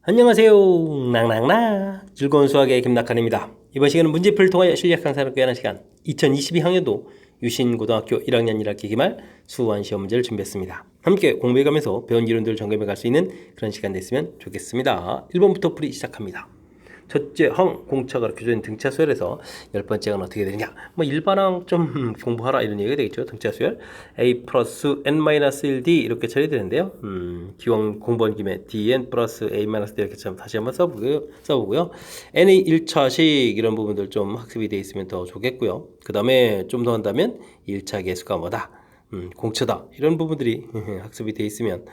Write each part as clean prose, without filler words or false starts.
안녕하세요. 낭낭낭 즐거운 수학의 김낙한입니다. 이번 시간은 문제풀이를 통하여 실력 향상을 꾀하는 시간 2022학년도 유신고등학교 1학년 1학기 기말 수원 시험 문제를 준비했습니다. 함께 공부해가면서 배운 이론들을 점검해갈 수 있는 그런 시간 됐으면 좋겠습니다. 1번부터 풀이 시작합니다. 첫째 항 공차가 이렇게 된 등차 수열에서 열 번째 항은 어떻게 되느냐, 뭐 일반항 좀 공부하라 이런 얘기가 되겠죠. 등차 수열 a 플러스 n-1d 이렇게 처리되는데요. 기왕 공부한 김에 dn 플러스 a-d 이렇게 좀 다시 한번 써보고요. n의 1차식 이런 부분들 좀 학습이 되어 있으면 더 좋겠고요. 그 다음에 좀 더 한다면 1차 계수가 뭐다, 공처다 이런 부분들이 학습이 돼 있으면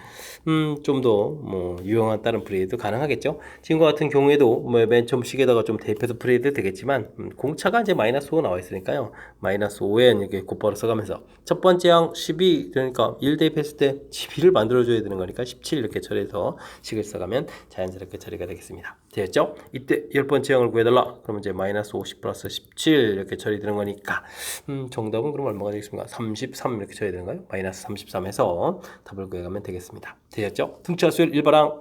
좀 더 뭐 유용한 다른 프레이도 가능하겠죠. 지금과 같은 경우에도 뭐 맨 처음 식에다가 좀 대입해서 프레이도 되겠지만 공차가 이제 마이너스 5 나와 있으니까요. 마이너스 5에 이렇게 곧바로 써가면서 첫 번째 항 12, 그러니까 1 대입했을 때 12를 만들어줘야 되는 거니까 17 이렇게 처리해서 식을 써가면 자연스럽게 처리가 되겠습니다. 되었죠? 이때 열 번째 항을 구해달라. 그러면 이제 마이너스 50 플러스 17 이렇게 처리되는 거니까 정답은 그럼 얼마가 되겠습니까? 33 이렇게 처리되는 거예요. 마이너스 33에서 답을 구해가면 되겠습니다. 되었죠? 등차 수열 일반항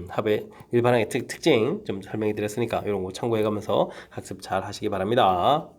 합의 일반항의 특징 좀 설명해 드렸으니까 이런 거 참고해 가면서 학습 잘 하시기 바랍니다.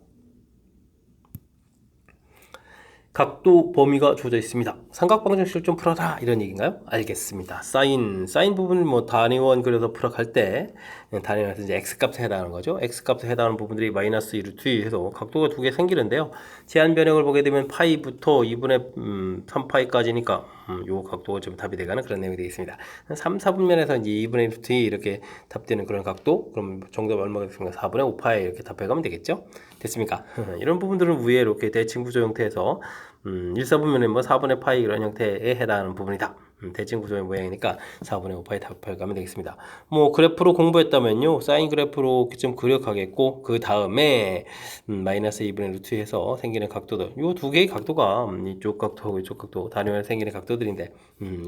각도 범위가 주어져 있습니다. 삼각방정식을 좀 풀어라 이런 얘기인가요? 알겠습니다. 사인 부분 뭐 단위원 그려서 풀어갈 때 단위원에서 이제 x 값에 해당하는 거죠. x 값에 해당하는 부분들이 마이너스 1루트 2 해서 각도가 두 개 생기는데요. 제한 변형을 보게 되면 파이부터 2분의 3파이까지니까 요 각도가 좀 답이 되가는 그런 내용이 되겠습니다. 3, 4분면에서 이제 2분의 루트 2 이렇게 답되는 그런 각도, 그럼 정답 얼마가 되겠습니까? 4분의 5파이 이렇게 답해가면 되겠죠? 됐습니까? 이런 부분들은 위에 이렇게 대칭 구조 형태에서 1, 4분면에 뭐 4분의 파이 이런 형태에 해당하는 부분이다. 대칭 구조의 모양이니까 4분의 5파이 답해가면 되겠습니다. 뭐 그래프로 공부했다면요, 사인 그래프로 좀 그려가겠고, 그 다음에 마이너스 2분의 루트 해서 생기는 각도들, 요 두 개의 각도가 이쪽 각도하고 이쪽 각도 단위로 생기는 각도들인데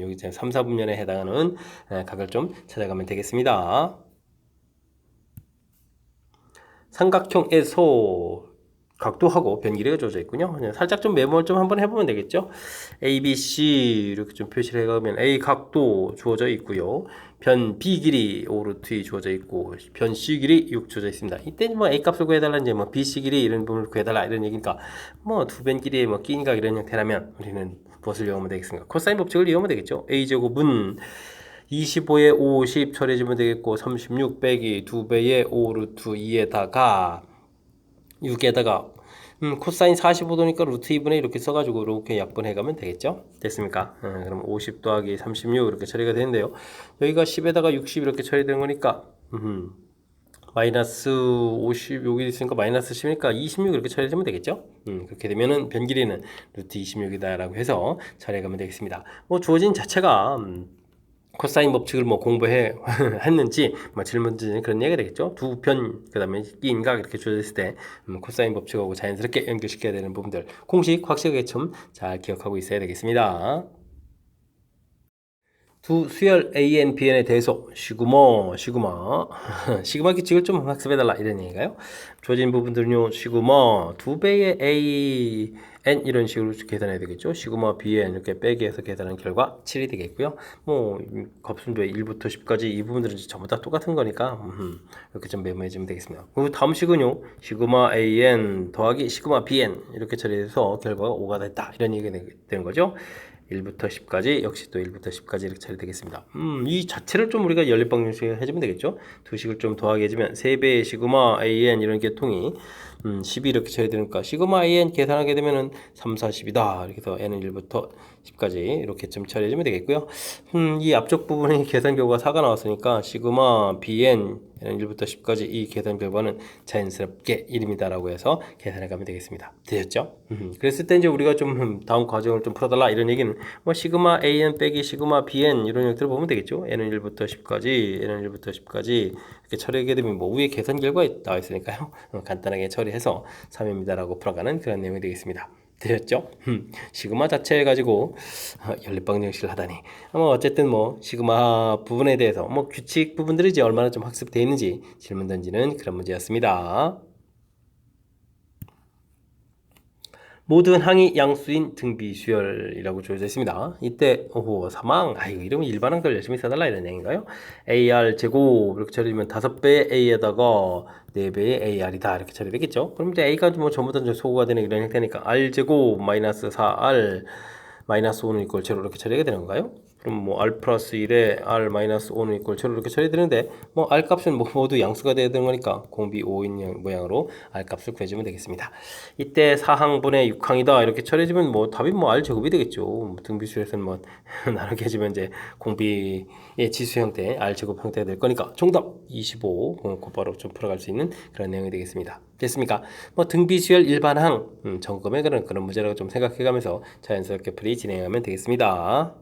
여기 이제 3, 4분면에 해당하는 각을 좀 찾아가면 되겠습니다. 삼각형에서 각도하고 변 길이가 주어져 있군요. 살짝 좀 메모를 좀 한번 해보면 되겠죠. A, B, C 이렇게 좀 표시를 해가면 A 각도 주어져 있고요. 변 B 길이 5루트 주어져 있고 변 C 길이 6 주어져 있습니다. 이때 뭐 A 값을 구해달라, 이제 뭐 B, C 길이 이런 부분을 구해달라 이런 얘기니까 뭐 두 변 길이의 뭐 끼인각 이런 형태라면 우리는 무엇을 이용하면 되겠습니까? 코사인 법칙을 이용하면 되겠죠. A 제곱은 25에 50 처리해주면 되겠고 36 빼기 2배의 5루트 2에다가 6에다가 코사인 45도니까 루트 2분의 이렇게 써가지고 이렇게 약분해가면 되겠죠? 됐습니까? 그럼 50 더하기 36 이렇게 처리가 되는데요. 여기가 10에다가 60 이렇게 처리되는 거니까 마이너스 50 여기 있으니까 마이너스 10이니까 26 이렇게 처리하면 되겠죠? 그렇게 되면은 변 길이는 루트 26이다 라고 해서 처리해가면 되겠습니다. 뭐 주어진 자체가 코사인 법칙을 뭐 공부해 했는지 뭐 질문지 그런 얘기가 되겠죠. 두 편 그다음에 끼인각 이렇게 주어졌을 때 코사인 법칙하고 자연스럽게 연결시켜야 되는 부분들 공식 확실하게 좀 잘 기억하고 있어야 되겠습니다. 두 수열 AN, BN에 대해서 시그마 시그마 규칙을 좀 학습해달라 이런 얘기인가요? 주어진 부분들은요, 시그마 2배의 AN 이런 식으로 계산해야 되겠죠. 시그마 BN 이렇게 빼기해서 계산한 결과 7이 되겠고요. 뭐 곱순도의 1부터 10까지 이 부분들은 전부 다 똑같은 거니까 이렇게 좀 메모해주면 되겠습니다. 그리고 다음 식은요, 시그마 AN 더하기 시그마 BN 이렇게 처리해서 결과가 5가 됐다 이런 얘기가 되는 거죠. 1부터 10까지 역시 또 1부터 10까지 이렇게 처리되겠습니다. 이 자체를 좀 우리가 연립방정식을 해주면 되겠죠. 두 식을 좀 더하게 해주면 3배의 시그마 AN 이런 계통이 10이 이렇게 처리되니까 시그마 AN 계산하게 되면은 3, 40이다. 이렇게 해서 N은 1부터 10까지 이렇게 좀 처리해주면 되겠고요. 이 앞쪽 부분에 계산 결과가 4가 나왔으니까 시그마 BN N은 1부터 10까지 이 계산 결과는 자연스럽게 1입니다라고 해서 계산해 가면 되겠습니다. 되셨죠? 그랬을 때 이제 우리가 좀 다음 과정을 좀 풀어달라 이런 얘기는 뭐 시그마 AN 빼기 시그마 BN 이런 형태로 보면 되겠죠. N은 1부터 10까지, N은 1부터 10까지 이렇게 처리하게 되면 뭐 위에 계산 결과 나와 있으니까요. 간단하게 처리해서 3입니다라고 풀어가는 그런 내용이 되겠습니다. 되셨죠? 시그마 자체 가지고 연립방정식을 하다니. 어쨌든 뭐 시그마 부분에 대해서 뭐 규칙 부분들이 이제 얼마나 좀 학습되어 있는지 질문 던지는 그런 문제였습니다. 모든 항이 양수인 등비수열이라고 주어져 있습니다. 이때 사망 이거 이러면 일반항들 열심히 써달라 이런 얘기인가요? AR 제곱 이렇게 처리되면 5배의 A에다가 4배의 AR이다 이렇게 처리되겠죠? 그럼 이제 A가 뭐 전부 다 소거가 되는 이런 형태니까 R 제곱 마이너스 4R 마이너스 5는 이꼴 제로 이렇게 처리가 되는 건가요? 그럼 뭐 R 플러스 1에 R 마이너스 5는 이꼴 제로 이렇게 처리되는데 뭐 R 값은 뭐 모두 양수가 돼야 되는 거니까 공비 5인 모양으로 R 값을 구해주면 되겠습니다. 이때 4항분의 6항이다 이렇게 처리해주면 뭐 답이 뭐 R 제곱이 되겠죠. 등비수에서는 뭐 나누게 해주면 이제 공비의 지수 형태 R 제곱 형태가 될 거니까 정답 25 곧바로 좀 풀어갈 수 있는 그런 내용이 되겠습니다. 됐습니까? 뭐 등비수열 일반항 점검의 그런 문제라고 좀 생각해가면서 자연스럽게 풀이 진행하면 되겠습니다.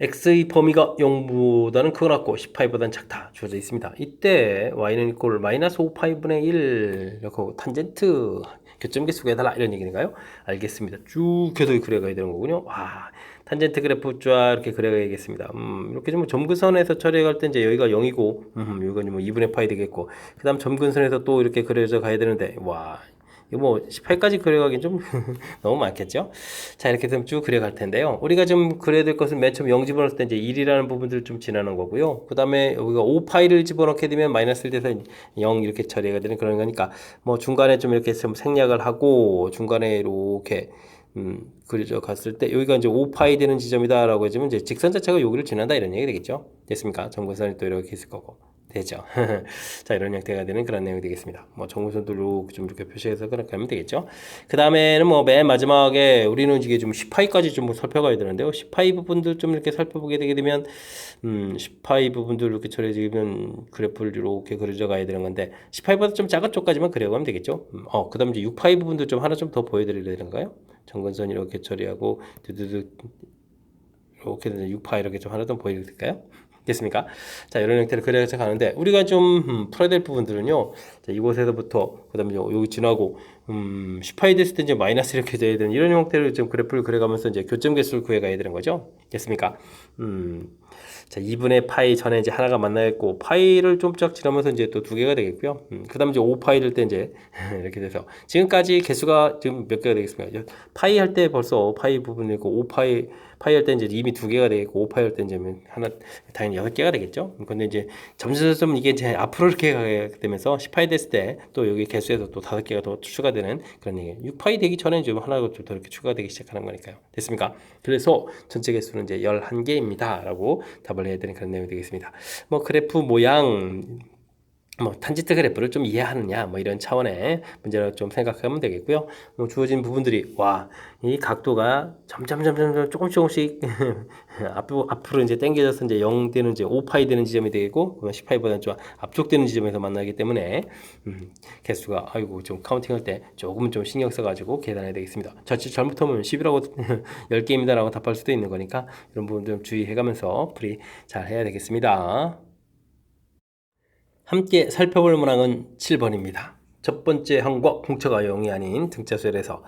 x의 범위가 0보다는 크거나 10파이보다는 작다 주어져 있습니다. 이때 y는 이꼴 마이너스 5파이분의 1 이렇게 탄젠트 교점 개수 구해달라 이런 얘기인가요? 알겠습니다. 쭉 계속 그려가야 되는 거군요. 탄젠트 그래프 쫙 이렇게 그려가야겠습니다. 이렇게 좀 점근선에서 처리할 때 이제 여기가 0이고 여기가 뭐 2분의 파이 되겠고 그 다음 점근선에서 또 이렇게 그려져 가야 되는데 이거 뭐 18까지 그려가긴 좀 너무 많겠죠? 자, 이렇게 되면 쭉 그려갈 텐데요. 우리가 좀 그려야 될 것은 맨 처음 0 집어넣을 때 이제 1이라는 부분들을 좀 지나는 거고요. 그 다음에 여기가 5파이를 집어넣게 되면 마이너스 1 돼서 0 이렇게 처리가 되는 그런 거니까 뭐 중간에 좀 이렇게 좀 생략을 하고 중간에 이렇게 그려져 갔을 때 여기가 이제 5파이 되는 지점이다라고 해주면 이제 직선 자체가 여기를 지난다 이런 얘기 되겠죠? 됐습니까? 점근선이 또 이렇게 있을 거고. 되죠. 자, 이런 형태가 되는 그런 내용이 되겠습니다. 뭐 정근선들로 좀 이렇게 표시해서 그렇게 하면 되겠죠. 그 다음에는 뭐 맨 마지막에 우리는 이게 좀 10파이까지 좀 살펴가야 되는데요. 10파이 부분들 좀 이렇게 살펴보게 되게 되면 10파이 부분들 이렇게 처리해지면 그래프를 이렇게 그려져 가야 되는 건데 10파이보다 좀 작은 쪽까지만 그려가면 되겠죠. 그 다음 이제 6파이 부분들 좀 하나 좀 더 보여드려야 되는가요? 정근선 이렇게 처리하고 두두두 이렇게 6파이 이렇게 좀 하나 더 보여드릴까요? 됐습니까? 자, 이런 형태를 그려서 가는데 우리가 좀 풀어야 될 부분들은요. 자, 이곳에서부터 그다음에 여기 지나고 10파이 됐을 때 이제 마이너스 이렇게 돼야 되는 이런 형태를 좀 그래프를 그려가면서 이제 교점 개수를 구해가야 되는 거죠. 됐습니까? 자, 2분의 파이 전에 이제 하나가 만나있고 파이를 좀 쫙 지나면서 이제 또 두 개가 되겠고요. 그다음 이제 5파이 될 때 이제 이렇게 돼서 지금까지 개수가 지금 몇 개가 되겠습니까? 파이 할 때 벌써 파이 부분이고 5파이 파이 할 때 이제 이미 두 개가 되겠고 5파이 할 때 이제 하나 당연히 6개가 되겠죠. 근데 이제 점점 이게 이제 앞으로 이렇게 가게 되면서 10파이 됐을 때 또 여기 개수에서 또 5개가 더 추가되는 그런 얘기. 6파이 되기 전에 좀 하나가 더 이렇게 추가되기 시작하는 거니까요. 됐습니까? 그래서 전체 개수는 이제 11개입니다. 라고 답을 해야 되는 그런 내용이 되겠습니다. 뭐 그래프 모양 뭐 탄젠트 그래프를 좀 이해하느냐 뭐 이런 차원의 문제라고 좀 생각하면 되겠고요. 뭐 주어진 부분들이 이 각도가 점점 조금씩 앞으로 이제 당겨져서 이제 0 되는 이제 5파이 되는 지점이 되고 10파이보다는 좀 앞쪽되는 지점에서 만나기 때문에 개수가 좀 카운팅할 때 조금은 좀 신경 써가지고 계산해야 되겠습니다. 자칫 잘못하면 10이라고 10개입니다라고 답할 수도 있는 거니까 이런 부분 좀 주의해가면서 풀이 잘 해야 되겠습니다. 함께 살펴볼 문항은 7번입니다. 첫 번째 항과 공차가 0이 아닌 등차수열에서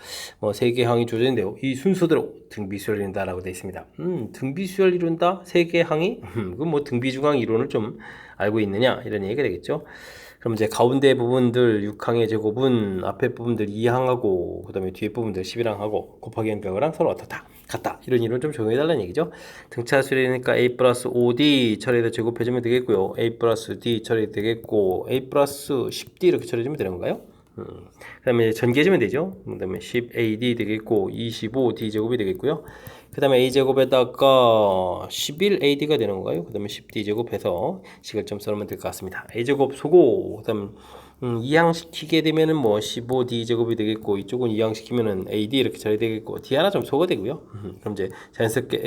세 개 항이 주어졌는데요. 이 순서대로 등비수열을 이룬다라고 되어 있습니다. 등비수열 이룬다? 세 개 항이? 그럼 뭐 등비중항 이론을 좀 알고 있느냐? 이런 얘기가 되겠죠. 그럼 이제 가운데 부분들 6항의 제곱은 앞에 부분들 2항하고 그 다음에 뒤에 부분들 11항하고 곱하기 n배우랑 서로 어떻다? 같다. 이런 이론 좀 적용해달라는 얘기죠. 등차수열이니까 a 플러스 5d 처리해서 제곱해주면 되겠고요. a 플러스 d 처리 되겠고 a 플러스 10d 이렇게 처리해주면 되는 건가요? 그 다음에 전개해주면 되죠. 그 다음에 10ad 되겠고 25d 제곱이 되겠고요. 그 다음에 a제곱에다가 11ad가 되는 건가요? 그 다음에 10d 제곱해서 식을 좀 써놓으면 될 것 같습니다. a제곱 소고 그 다음 이항시키게 되면은 뭐 15d 제곱이 되겠고 이쪽은 이항시키면은 ad 이렇게 처리되겠고 d 하나 좀 소거 되고요. 그럼 이제 자연스럽게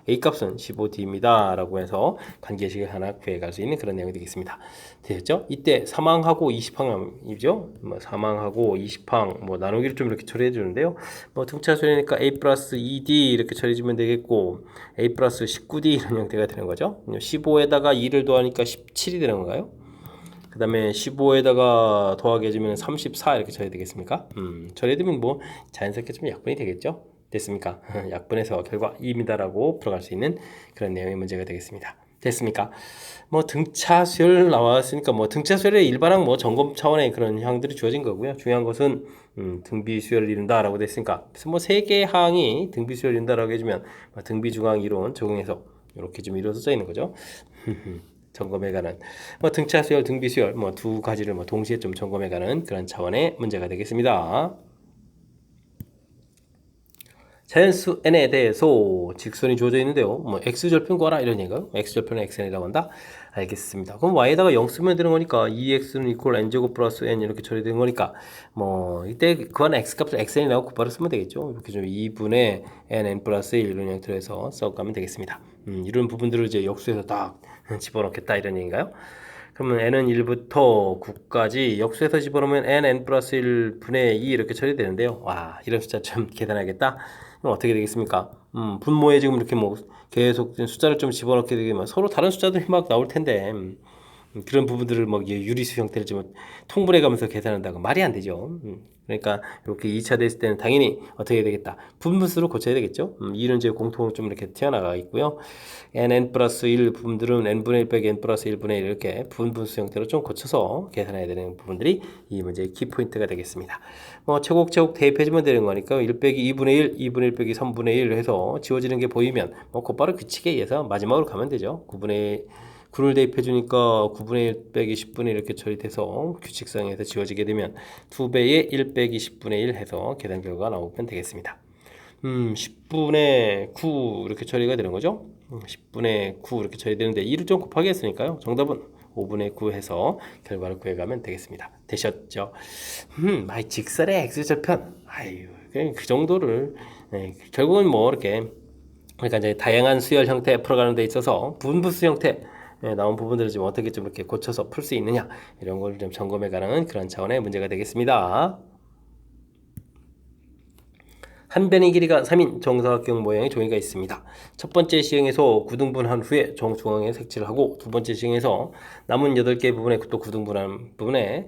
A 값은 15D입니다. 라고 해서 관계식을 하나 구해갈 수 있는 그런 내용이 되겠습니다. 되셨죠? 이때 3항하고 20항이죠? 뭐3항하고 20항, 나누기를 좀 이렇게 처리해 주는데요. 등차수열이니까 A 플러스 2D 이렇게 처리해주면 되겠고, A 플러스 19D 이런 형태가 되는 거죠. 15에다가 2를 더하니까 17이 되는 건가요? 그 다음에 15에다가 더하게 해주면 34 이렇게 처리 되겠습니까? 처리해두면 뭐 자연스럽게 좀 약분이 되겠죠? 됐습니까? 약분해서 결과 2입니다라고 풀어갈 수 있는 그런 내용의 문제가 되겠습니다. 됐습니까? 뭐 등차 수열 나왔으니까 뭐 등차 수열의 일반항 뭐 점검 차원의 그런 항들이 주어진 거고요. 중요한 것은 등비 수열을 이룬다라고 됐으니까 그래서 뭐 세 개의 항이 등비 수열을 이룬다라고 해주면 뭐 등비 중항 이론 적용해서 이렇게 좀 이루어져 있는 거죠. 점검해가는 뭐 등차 수열, 등비 수열 뭐 두 가지를 뭐 동시에 좀 점검해가는 그런 차원의 문제가 되겠습니다. 자연수 n에 대해서 직선이 주어져 있는데요. 뭐 x절편 구하라 이런 얘기인가요? x절편은 xn이라고 한다? 알겠습니다. 그럼 y에다가 0 쓰면 되는 거니까 2x는 이퀄 n제곱 플러스 n 이렇게 처리되는 거니까 뭐 이때 구하는 x값을 xn이라고 곧바로 쓰면 되겠죠. 이렇게 좀 2분의 nn 플러스 1 이런 형태로 해서 써가면 되겠습니다. 이런 부분들을 이제 역수에서 딱 집어넣겠다 이런 얘기인가요? 그러면 n은 1부터 9까지 역수에서 집어넣으면 nn 플러스 1분의 2 이렇게 처리되는데요. 와, 이런 숫자 좀 계산하겠다. 그럼 어떻게 되겠습니까? 분모에 지금 이렇게 뭐 계속 숫자를 좀 집어넣게 되면 서로 다른 숫자들이 막 나올 텐데 그런 부분들을 뭐 유리수 형태를 좀 통분해 가면서 계산한다고 말이 안 되죠. 그러니까 이렇게 2차 됐을 때는 당연히 어떻게 해야 되겠다. 분분수로 고쳐야 되겠죠. 이는 이제 공통으로 좀 이렇게 튀어나가 있고요. nn 플러스 1 부분들은 n분의 1 빼기 n 플러스 1분의 1 이렇게 분분수 형태로 좀 고쳐서 계산해야 되는 부분들이 이 문제의 키포인트가 되겠습니다. 뭐 최곡 대입해주면 되는 거니까 1 빼기 2분의 1, 2분의 1 빼기 3분의 1 해서 지워지는 게 보이면 뭐 곧바로 규칙에 의해서 마지막으로 가면 되죠. 9를 대입해 주니까 9분의 1 빼기 10분의 1 이렇게 처리돼서 규칙상에서 지워지게 되면 2배의 1 빼기 10분의 1 해서 계산 결과가 나오면 되겠습니다. 10분의 9 이렇게 처리가 되는 거죠. 10분의 9 이렇게 처리되는데 2를 좀 곱하기 했으니까요. 정답은 5분의 9 해서 결과를 구해가면 되겠습니다. 되셨죠? 직선의 x절편. 아유, 그냥 그 정도를 결국은 뭐 이렇게 그러니까 이제 다양한 수열 형태 풀어가는 데 있어서 분부수 형태 나온 부분들을 좀 어떻게 좀 이렇게 고쳐서 풀 수 있느냐 이런 걸 좀 점검해가는 그런 차원의 문제가 되겠습니다. 한 변의 길이가 3인 정사각형 모양의 종이가 있습니다. 첫 번째 시행에서 구등분한 후에 정중앙에 색칠을 하고 두 번째 시행에서 남은 8개 부분에 또 구등분한 부분에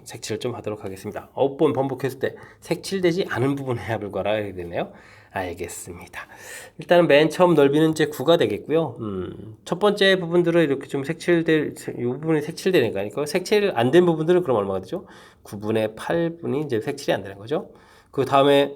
색칠을 좀 하도록 하겠습니다. 9번 반복했을 때 색칠되지 않은 부분에 합을 구하라 되네요. 알겠습니다. 일단은 맨 처음 넓이는 이제 9가 되겠고요. 첫 번째 부분들은 이렇게 좀 이 부분이 색칠되니까, 그러니까 색칠 안 된 부분들은 그럼 얼마가 되죠? 9분의 8분이 이제 색칠이 안 되는 거죠. 그 다음에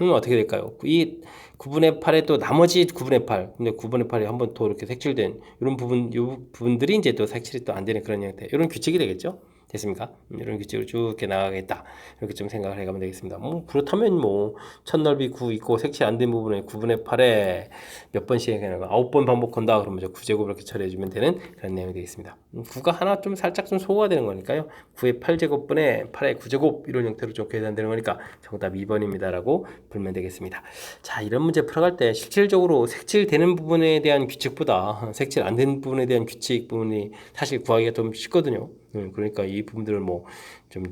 어떻게 될까요? 이 9분의 8에 또 나머지 9분의 8, 근데 9분의 8이 한 번 더 이렇게 색칠된 이런 부분, 이 부분들이 이제 또 색칠이 또 안 되는 그런 형태, 이런 규칙이 되겠죠? 됐습니까? 이런 규칙으로 쭉 이렇게 나가겠다. 이렇게 좀 생각을 해가면 되겠습니다. 뭐, 그렇다면 뭐, 첫 넓이 9 있고 색칠 안 된 부분에 9분의 8에 몇 번 시행해나가 9번 반복한다. 그러면 이제 9제곱 이렇게 처리해주면 되는 그런 내용이 되겠습니다. 9가 하나 좀 살짝 좀 소화가 되는 거니까요. 9의 8제곱분에 8의 9제곱 이런 형태로 좀 계산되는 거니까 정답 2번입니다라고 불면 되겠습니다. 자, 이런 문제 풀어갈 때 실질적으로 색칠되는 부분에 대한 규칙보다 색칠 안 되는 부분에 대한 규칙 부분이 사실 구하기가 좀 쉽거든요. 그러니까 이 부분들을 뭐 좀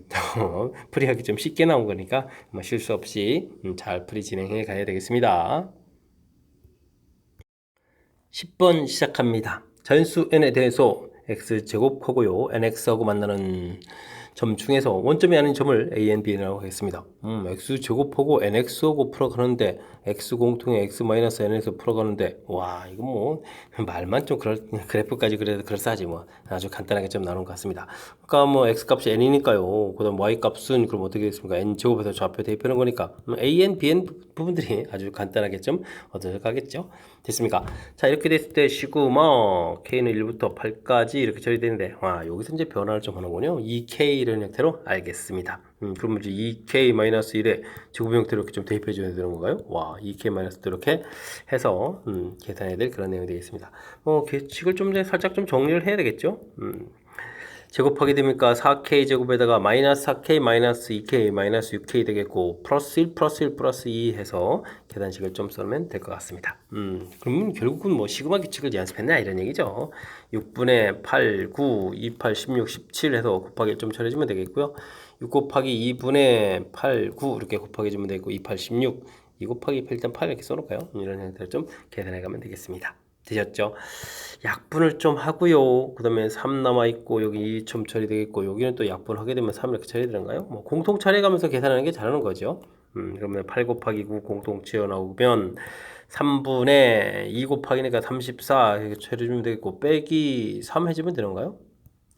풀이하기 좀 쉽게 나온 거니까 뭐 실수 없이 잘 풀이 진행해 가야 되겠습니다. 10번 시작합니다. 자연수 n에 대해서 x제곱하고요. nx하고 만나는 점 중에서 원점이 아닌 점을 a, n, b라고 하겠습니다. x제곱하고 nx하고 풀어가는데 x 공통의 x 마이너스 n에서 풀어가는데 와 이거 뭐 말만 좀 그래프까지 그래도 그럴싸하지 뭐 아주 간단하게 좀 나눈 것 같습니다. 그러니까 뭐 x 값이 n이니까요. 그다음 y 값은 그럼 어떻게 되겠습니까? n 제곱에서 좌표 대입하는 거니까 a, n, b, n 부분들이 아주 간단하게 좀 얻어가겠죠. 됐습니까? 자 이렇게 됐을 때 시그마 k는 1부터 8까지 이렇게 처리되는데 와 여기서 이제 변화를 좀 하는군요. 2k 이런 형태로 알겠습니다. 그러면 이제 2k-1에 제곱 형태로 이렇게 좀 대입해 줘야 되는 건가요? 와 2k- 이렇게 해서 계산해야 될 그런 내용이 되겠습니다. 규칙을 좀 살짝 좀 정리를 해야 되겠죠. 제곱하게 되니까 4k 제곱에다가 마이너스 4k 마이너스 2k 마이너스 6k 되겠고 플러스 1 플러스 1 플러스 2 해서 계산식을 좀 써면 될 것 같습니다. 그러면 결국은 뭐 시그마 규칙을 연습했나 이런 얘기죠. 6분의 8, 9, 28, 16, 17 해서 곱하기 좀 처리해주면 되겠고요. 6 곱하기 2분의 8, 9 이렇게 곱하기 주면 되고 28, 16, 2 곱하기 8 일단 8 이렇게 써놓을까요? 이런 형태로 좀 계산해 가면 되겠습니다. 되셨죠? 약분을 좀 하고요. 그 다음에 3 남아있고 여기 2 좀 처리되겠고 여기는 또 약분하게 되면 3 이렇게 처리되는가요? 뭐 공통 처리해가면서 계산하는 게 잘하는 거죠. 그러면 8 곱하기 9 공통 치워 나오면 3분의 2 곱하기니까 34 이렇게 처리해주면 되겠고 빼기 3 해주면 되는 건가요?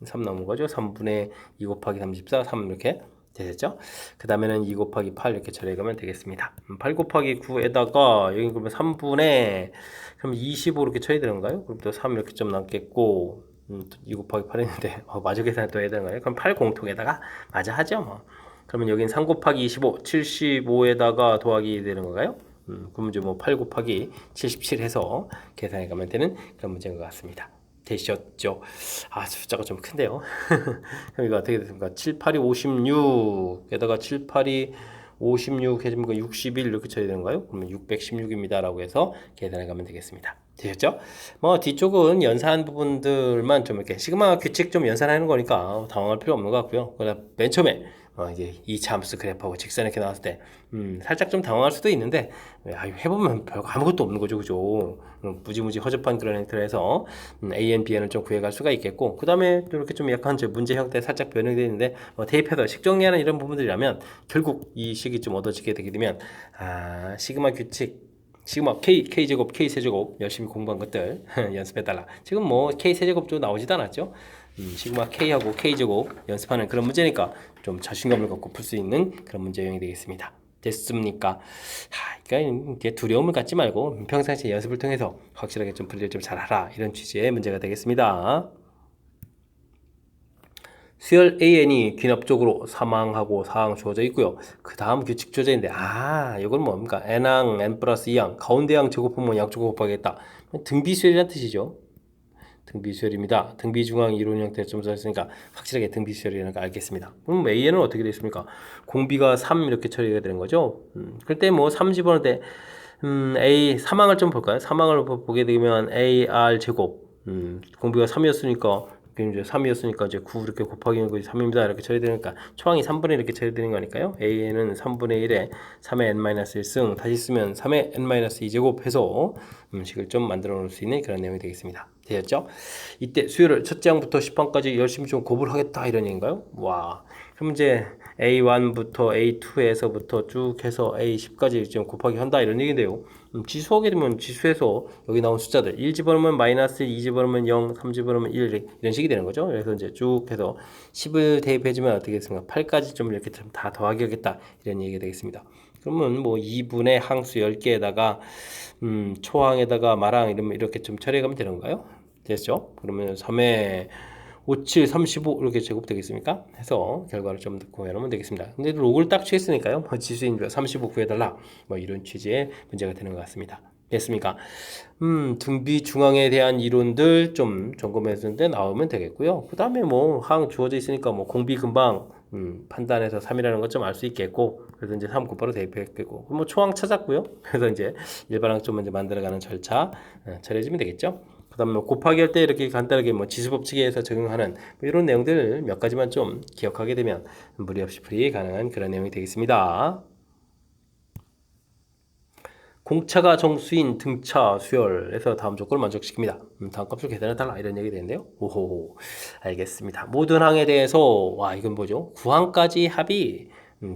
3 남은 거죠. 3분의 2 곱하기 34 3 이렇게 되겠죠. 그 다음에는 2 곱하기 8 이렇게 처리해가면 되겠습니다. 8 곱하기 9에다가 여기 그러면 3분의 그럼 25 이렇게 처리되는 건가요? 그럼 또 3 이렇게 좀 남겠고 2 곱하기 8 했는데 마저 계산 또 해야 되는 거예요? 그럼 8 공통에다가 마저 하죠 뭐. 그러면 여긴 3 곱하기 25 75에다가 더하기 되는 건가요? 그럼 이제 뭐 8 곱하기 77 해서 계산해 가면 되는 그런 문제인 것 같습니다. 되셨죠? 아, 숫자가 좀 큰데요. 그럼 이거 어떻게 됐습니까? 7, 8이 56, 게다가 7, 8이 56 해주면 61 이렇게 쳐야 되는가요? 그러면 616입니다. 라고 해서 계산해 가면 되겠습니다. 되셨죠? 뭐 뒤쪽은 연산한 부분들만 좀 이렇게 시그마 규칙 좀 연산하는 거니까 당황할 필요 없는 것 같고요. 그러나 맨 처음에 이제 이 함수 그래프하고 직선 이렇게 나왔을 때 살짝 좀 당황할 수도 있는데 해보면 별거 아무것도 없는 거죠, 그죠? 무지무지 허접한 그런 행태를 해서 AN, BN을 좀 구해갈 수가 있겠고 그 다음에 또 이렇게 좀 약간 문제 형태 살짝 변형되어 있는데 대입해서 식정리하는 이런 부분들이라면 결국 이 식이 좀 얻어지게 되게 되면 시그마 규칙 시그마 K제곱, K세제곱 열심히 공부한 것들 연습해달라. 지금 뭐 K세제곱도 나오지도 않았죠. 시그마 K하고 K제곱 연습하는 그런 문제니까 좀 자신감을 갖고 풀 수 있는 그런 문제 유형이 되겠습니다. 됐습니까? 그러니까 이게 두려움을 갖지 말고 평상시 연습을 통해서 확실하게 좀 풀이를 좀 잘하라 이런 취지의 문제가 되겠습니다. 수열 AN이 귀납적으로 3항하고 4항 주어져 있고요. 그 다음 규칙 주어져있는데 이건 뭡니까? n항, n 플러스 2항, 가운데항 제곱하면 양쪽 곱하겠다. 등비수열이라는 뜻이죠. 등비수열입니다. 등비중앙 이론 형태 좀 써있으니까 확실하게 등비수열이라는 거 알겠습니다. 그럼 AN은 어떻게 되겠습니까? 공비가 3 이렇게 처리가 되는 거죠. 그때 뭐 3 집어넣을 때 A 3항을 좀 볼까요? 3항을 보게 되면 AR 제곱 공비가 3이었으니까 이제 3이었으니까 이제 9 이렇게 곱하기 3입니다. 이렇게 처리되니까 초항이 3분의 1 이렇게 처리되는 거니까요. A는 3분의 1에 3의 n-1승 다시 쓰면 3의 n-2제곱 해서 식을 좀 만들어 놓을 수 있는 그런 내용이 되겠습니다. 되셨죠? 이때 수요를 첫째 항부터 10항까지 열심히 좀 공부를 하겠다 이런 얘기인가요? 와. 그럼 이제 A1부터 A2에서부터 쭉 해서 A10까지 좀 곱하기 한다 이런 얘기인데요. 지수하게 되면 지수에서 여기 나온 숫자들 1 집어넣으면 마이너스, 2 집어넣으면 0, 3 집어넣으면 1 이런 식이 되는 거죠. 그래서 이제 쭉 해서 10을 대입해주면 어떻게 되겠습니까? 8까지 좀 이렇게 좀 다 더하기 하겠다 이런 얘기가 되겠습니다. 그러면 뭐 2분의 항수 10개에다가 초항에다가 마랑 이러면 이렇게 좀 처리하면 되는 건가요? 됐죠? 그러면 3의 5, 7, 35 이렇게 제곱되겠습니까? 해서 결과를 좀 구해놓으면 되겠습니다. 근데 로그를 딱 취했으니까요. 지수인 35 구해달라. 뭐 이런 취지의 문제가 되는 것 같습니다. 됐습니까? 등비 중앙에 대한 이론들 좀 점검했는데 나오면 되겠고요. 그 다음에 뭐 항 주어져 있으니까 뭐 공비 금방 판단해서 3이라는 것 좀 알 수 있겠고 그래서 이제 3 곧바로 대입했겠고 뭐 초항 찾았고요. 그래서 이제 일반항 좀 이제 만들어가는 절차 처리해주면 되겠죠. 그 다음에 뭐 곱하기 할 때 이렇게 간단하게 뭐 지수법칙에서 적용하는 뭐 이런 내용들 몇 가지만 좀 기억하게 되면 무리 없이 풀이 가능한 그런 내용이 되겠습니다. 공차가 정수인 등차 수열에서 다음 조건을 만족시킵니다. 다음 값을 계산해달라 이런 얘기 되는데요. 오호, 알겠습니다. 모든 항에 대해서 이건 뭐죠? 9항까지 합이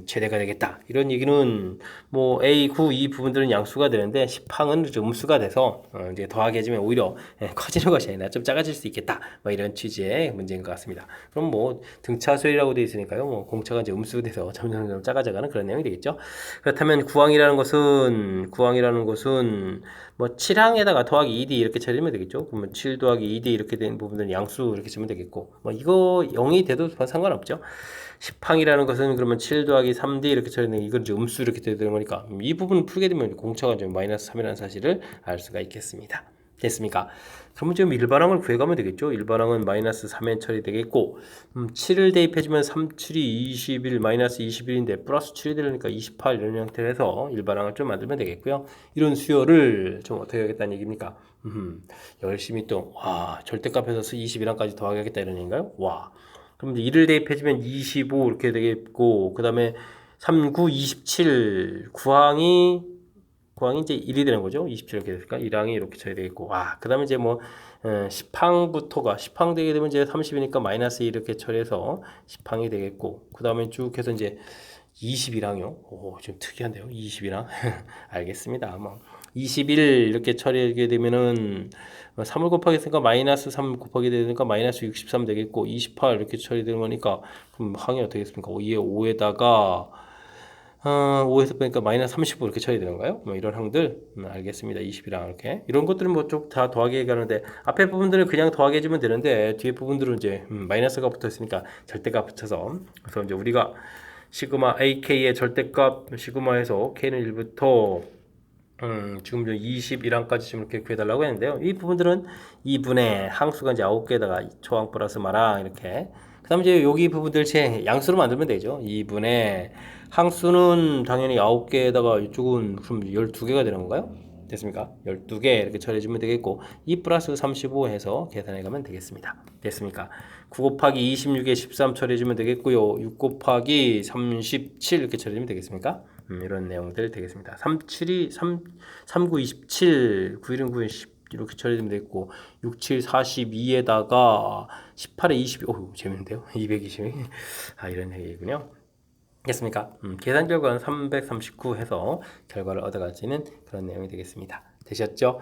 최대가 되겠다. 이런 얘기는 뭐 A, 9, 이 부분들은 양수가 되는데 10항은 좀 음수가 돼서 이제 더하게 해주면 오히려 커지는 것이 아니라 좀 작아질 수 있겠다. 뭐 이런 취지의 문제인 것 같습니다. 그럼 뭐 등차수열이라고 되어 있으니까요. 뭐 공차가 이제 음수돼서 점점 작아져가는 그런 내용이 되겠죠. 그렇다면 9항이라는 것은 뭐 7항에다가 더하기 2D 이렇게 처리하면 되겠죠. 그러면 7 더하기 2D 이렇게 된 부분들은 양수 이렇게 쓰면 되겠고 뭐 이거 0이 돼도 상관없죠. 10항이라는 것은 그러면 7 더하기 3D 이렇게 처리되는 이건 이제 음수 이렇게 되는 거니까 이 부분을 풀게 되면 공차가 이제 마이너스 3이라는 사실을 알 수가 있겠습니다. 됐습니까? 그러면 지금 일반항을 구해가면 되겠죠. 일반항은 마이너스 3에 처리되겠고 7을 대입해주면 3, 7이 21 마이너스 21인데 플러스 7이 되니까 28 이런 형태로 해서 일반항을 좀 만들면 되겠고요. 이런 수열을 좀 어떻게 하겠다는 얘기입니까? 열심히 또 절대값에서 21항까지 더하겠다 이런 얘기인가요? 그럼 이제 1을 대입해주면 25 이렇게 되겠고 그 다음에 3, 9, 27 9항이 이제 1이 되는 거죠. 27 이렇게 됐을까? 1항이 이렇게 쳐야 되겠고 그 다음에 이제 뭐 10항 되게 되면 이제 30이니까 마이너스 2 이렇게 처리해서 10항이 되겠고 그 다음에 쭉 해서 이제 21항이요. 좀 특이한데요. 21항. 알겠습니다. 21 이렇게 처리하게 되면은 3을 곱하기 했으니까 마이너스 3 곱하기 되니까 마이너스 63 되겠고 28 이렇게 처리되는 거니까 그럼 항이 어떻게 됐습니까? 5에다가 5에서 빼니까 마이너스 35 이렇게 처리되는 거예요. 뭐 이런 항들 알겠습니다. 20이랑 이렇게 이런 것들은 뭐 쭉 다 더하기 얘기하는데 앞에 부분들은 그냥 더하기 해주면 되는데 뒤에 부분들은 이제 마이너스가 붙어 있으니까 절대값 붙여서 그래서 이제 우리가 시그마 AK의 절대값 시그마에서 K는 1부터 지금 21항까지 좀 이렇게 구해달라고 했는데요. 이 부분들은 2분의 항수가 이제 9개에다가 초항 플러스 마랑 이렇게. 그 다음에 이제 여기 부분들 제 양수로 만들면 되죠. 2분의 항수는 당연히 9개에다가 이쪽은 그럼 12개가 되는 건가요? 됐습니까? 12개 이렇게 처리해주면 되겠고 2 플러스 35 해서 계산해 가면 되겠습니다. 됐습니까? 9 곱하기 26에 13 처리해주면 되겠고요. 6 곱하기 37 이렇게 처리해주면 되겠습니까? 이런 내용들 되겠습니다. 39, 27, 91은 9, 10 이렇게 처리되면 되겠고 67, 42에다가 18에 22, 오 재밌는데요? 220 이런 얘기군요. 됐습니까? 계산 결과는 339 해서 결과를 얻어가지는 그런 내용이 되겠습니다. 되셨죠?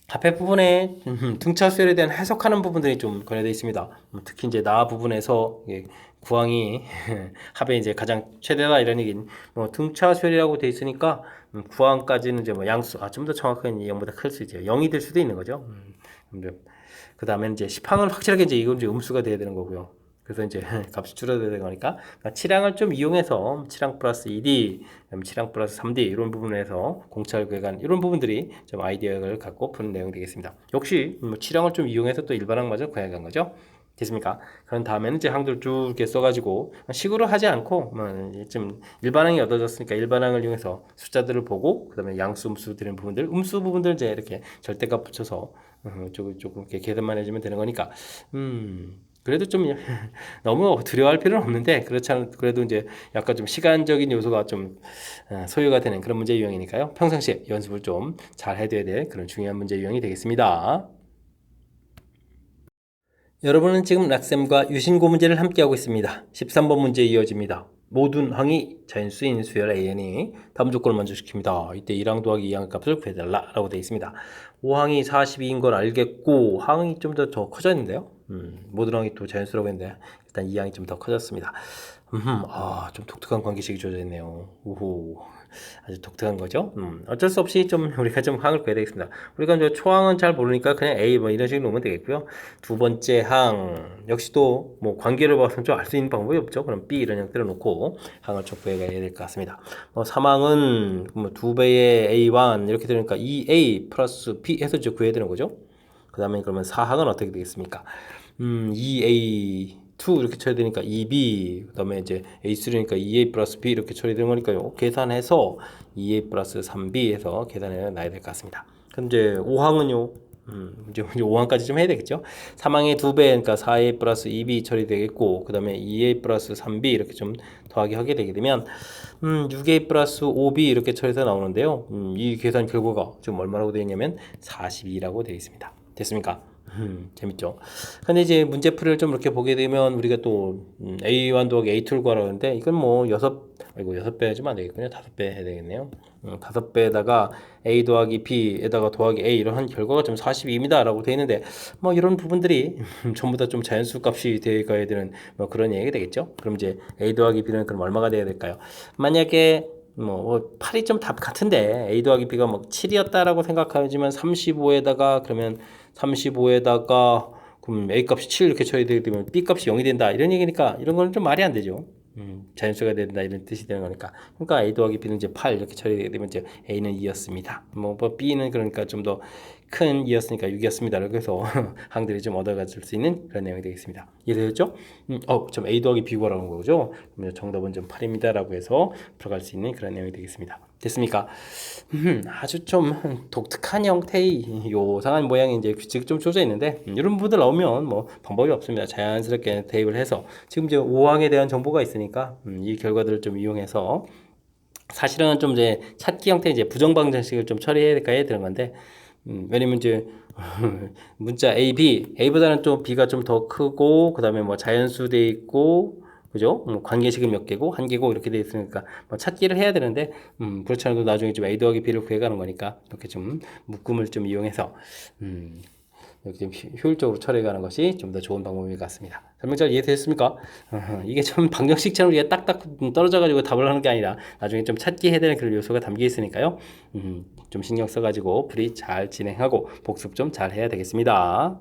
앞에 부분에 등차 수열에 대한 해석하는 부분들이 좀 권해되어 있습니다. 특히 이제 나 부분에서 구항이 합의 이제 가장 최대다 이런 얘기는 뭐 등차 수열이라고 되어 있으니까 구항까지는 이제 뭐 양수 좀 더 정확하게 0보다 클 수 있죠. 0이 될 수도 있는 거죠. 그 다음에 이제 10항은 확실하게 이제 이건 이제 음수가 돼야 되는 거고요. 그래서 이제 값이 줄어들어야 되는 거니까 7항을 좀 이용해서 7항 플러스 1이 7항 플러스 3D 이런 부분에서 공차를 구해간 이런 부분들이 좀 아이디어를 갖고 푸는 내용이 되겠습니다. 역시 7항을 좀 이용해서 또 일반항마저 구해간 거죠. 됐습니까? 그런 다음에는 이제 항들 쭉 이렇게 써가지고 식으로 하지 않고 좀 일반항이 얻어졌으니까 일반항을 이용해서 숫자들을 보고 그다음에 양수, 음수 되는 부분들, 음수 부분들 이제 이렇게 절대값 붙여서 조금 이렇게 계산만 해주면 되는 거니까 그래도 좀 너무 두려워할 필요는 없는데 그렇지 않은 그래도 이제 약간 좀 시간적인 요소가 좀 소요가 되는 그런 문제 유형이니까요. 평상시에 연습을 좀 잘 해둬야 될 그런 중요한 문제 유형이 되겠습니다. 여러분은 지금 락셈과 유신고 문제를 함께하고 있습니다. 13번 문제 이어집니다. 모든 항이 자연수인 수열 AN이 다음 조건을 만족시킵니다. 이때 1항 더하기 2항의 값을 구해달라 라고 되어 있습니다. 5항이 42인 걸 알겠고 항이 좀 더 커졌는데요. 모든 항이 또 자연수라고 했는데 일단 2항이 좀 더 커졌습니다. 좀 독특한 관계식이 주어졌네요. 우호. 아주 독특한 거죠. 어쩔 수 없이 좀 우리가 좀 항을 구해야 되겠습니다. 우리가 이제 초항은 잘 모르니까 그냥 A 뭐 이런 식으로 놓으면 되겠고요. 두 번째 항 역시 또 뭐 관계를 봐서 좀 알 수 있는 방법이 없죠. 그럼 B 이런 형태로 놓고 항을 좀 구해야 될 것 같습니다. 3항은 뭐 2배의 A1 이렇게 되니까 2A 플러스 B 해서 이제 구해야 되는 거죠. 그 다음에 그러면 4항은 어떻게 되겠습니까? 2A 2 이렇게 쳐야 되니까 2B 그 다음에 이제 A3니까 2A 플러스 B 이렇게 처리되는 거니까요. 계산해서 2A 플러스 3B 해서 계산해 놔야 될 것 같습니다. 그럼 이제 5항은요. 이제 5항까지 좀 해야 되겠죠. 3항의 2배 그러니까 4A 플러스 2B 처리되겠고 그 다음에 2A 플러스 3B 이렇게 좀 더하기 하게 되게 되면 6A 플러스 5B 이렇게 처리해서 나오는데요. 이 계산 결과가 지금 얼마라고 되어 있냐면 42라고 되어 있습니다. 됐습니까? 재밌죠. 근데 이제 문제풀이를 좀 이렇게 보게 되면 우리가 또 A1 더하기 A2를 구하라는데 이건 뭐 6배 해주면 안 되겠군요. 5배 해야 되겠네요. 5배에다가 A 더하기 B에다가 더하기 A 이런 한 결과가 좀 42입니다 라고 되어 있는데 뭐 이런 부분들이 전부 다 좀 자연수 값이 되어가야 되는 뭐 그런 얘기가 되겠죠. 그럼 이제 A 더하기 B는 그럼 얼마가 돼야 될까요? 만약에 8이 좀 답 같은데 A 더하기 B가 뭐 7이었다라고 생각하지만 35에다가 그러면 35에다가 그럼 A 값이 7 이렇게 쳐야 되게 되면 B 값이 0이 된다 이런 얘기니까 이런 거는 좀 말이 안 되죠. 자연수가 된다 이런 뜻이 되는 거니까 그러니까 A 더하기 B는 이제 8 이렇게 처리되게 되면 이제 A는 2였습니다. 뭐 B는 그러니까 좀 더 큰 2였으니까 6이었습니다. 이렇게 해서 항들이 좀 얻어가질 수 있는 그런 내용이 되겠습니다. 이해되셨죠? 좀 A 더하기 B 구하라는 거죠. 그러면 정답은 좀 8입니다라고 해서 들어갈 수 있는 그런 내용이 되겠습니다. 됐습니까? 아주 좀 독특한 형태의 요상한 모양의 이제 규칙이 좀 주어져 있는데 이런 부분들 나오면 뭐 방법이 없습니다. 자연스럽게 대입을 해서 지금 이제 5항에 대한 정보가 있으니까 이 결과들을 좀 이용해서 사실은 좀 이제 찾기 형태 이제 부정방정식을 좀 처리해야 될까 해야 되는 건데 왜냐면 이제 문자 A, B, A보다는 좀 B가 좀 더 크고 그 다음에 뭐 자연수 돼 있고 그죠? 관계식은 몇 개고 한 개고 이렇게 돼 있으니까 뭐 찾기를 해야 되는데 그렇지 않아도 나중에 좀 A 더하기 B를 구해가는 거니까 이렇게 좀 묶음을 좀 이용해서 이렇게 좀 효율적으로 처리해가는 것이 좀 더 좋은 방법인 것 같습니다. 설명 잘 이해되셨습니까? 이게 좀 방정식처럼 우리가 딱딱 떨어져가지고 답을 하는 게 아니라 나중에 좀 찾기 해야 되는 그런 요소가 담겨 있으니까요. 좀 신경 써가지고 풀이 잘 진행하고 복습 좀 잘 해야 되겠습니다.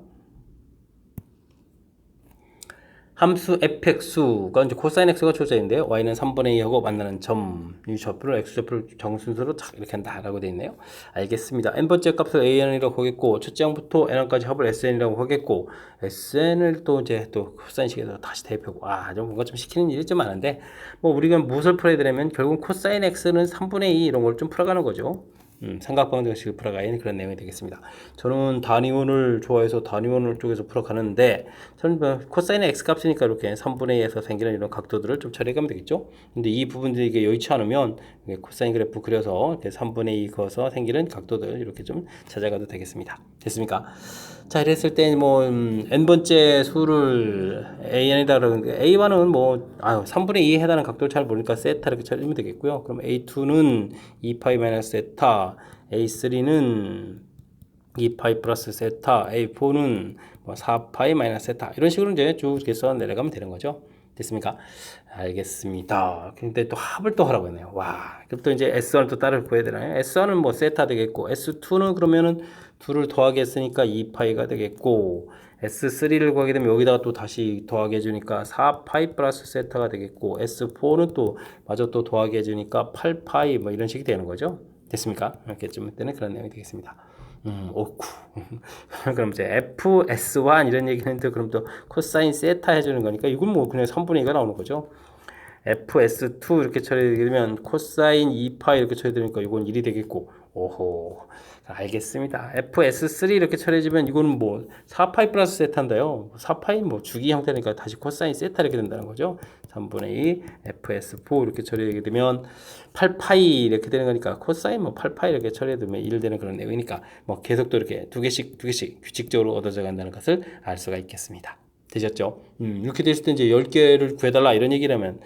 함수 fx가 이제 코사인 x가 조자인데요. y는 3분의 2하고 만나는 점, 이 좌표를 x좌표를 정순서로 탁 이렇게 한다라고 되어 있네요. 알겠습니다. n번째 값을 an이라고 하겠고 첫째 항부터 n항까지 합을 sn이라고 하겠고 sn을 또 이제 또 코사인식에서 다시 대입하고 좀 뭔가 좀 시키는 일이 좀 많은데 뭐 우리가 무엇을 풀어야 되냐면 결국 코사인 x는 3분의 2 이런 걸 좀 풀어가는 거죠. 삼각방정식을 풀어가는 그런 내용이 되겠습니다. 저는 단위원을 좋아해서 단위원을 쪽에서 풀어가는데 저는 뭐 코사인 x 값이니까 이렇게 3분의 2에서 생기는 이런 각도들을 좀 처리해가면 되겠죠. 근데 이 부분들이 이게 여의치 않으면 코사인 그래프 그려서 이렇게 3분의 2 그어서 생기는 각도들 이렇게 좀 찾아가도 되겠습니다. 됐습니까? 자, 이랬을 때 뭐 n번째 수를 an이다 그러는데 a1은 뭐 3분의 2에 해당하는 각도를 잘 모르니까 세타 이렇게 찾으면 되겠고요. 그럼 a2는 2파이 마이너스 세타, a3는 2파이 플러스 세타, a4는 뭐 4파이 마이너스 세타 이런 식으로 이제 쭉 계속 내려가면 되는 거죠. 됐습니까? 알겠습니다. 근데 또 합을 또 하라고 했네요. 와, 그럼 또 이제 S1을 또 따로 구해야 되나요? S1은 뭐 세타 되겠고, S2는 그러면은 2를 더하게 했으니까 2파이가 되겠고, S3를 구하게 되면 여기다가 또 다시 더하게 해주니까 4파이 플러스 세타가 되겠고, S4는 또 마저 또 더하게 해주니까 8파이 뭐 이런 식이 되는 거죠. 됐습니까? 이렇게 좀 때는 그런 내용이 되겠습니다. 오쿠. 그럼 이제 FS1 이런 얘기는 또 그럼 또 코사인 세타 해주는 거니까 이건 뭐 그냥 3분의 2가 나오는 거죠. FS2 이렇게 처리되면 코사인 2파 이렇게 처리되니까 이건 1이 되겠고 오호 알겠습니다. FS3 이렇게 처리해주면 이거는 뭐 4파이 플러스 세타인데요. 4파이 뭐 주기 형태니까 다시 코사인 세타 이렇게 된다는 거죠. 3분의 2 FS4 이렇게 처리하게 되면 8파이 이렇게 되는 거니까 코사인 뭐 8파이 이렇게 처리해두면 1 되는 그런 내용이니까 뭐 계속 또 이렇게 두 개씩 규칙적으로 얻어져 간다는 것을 알 수가 있겠습니다. 되셨죠? 이렇게 됐을 때 이제 10개를 구해달라 이런 얘기라면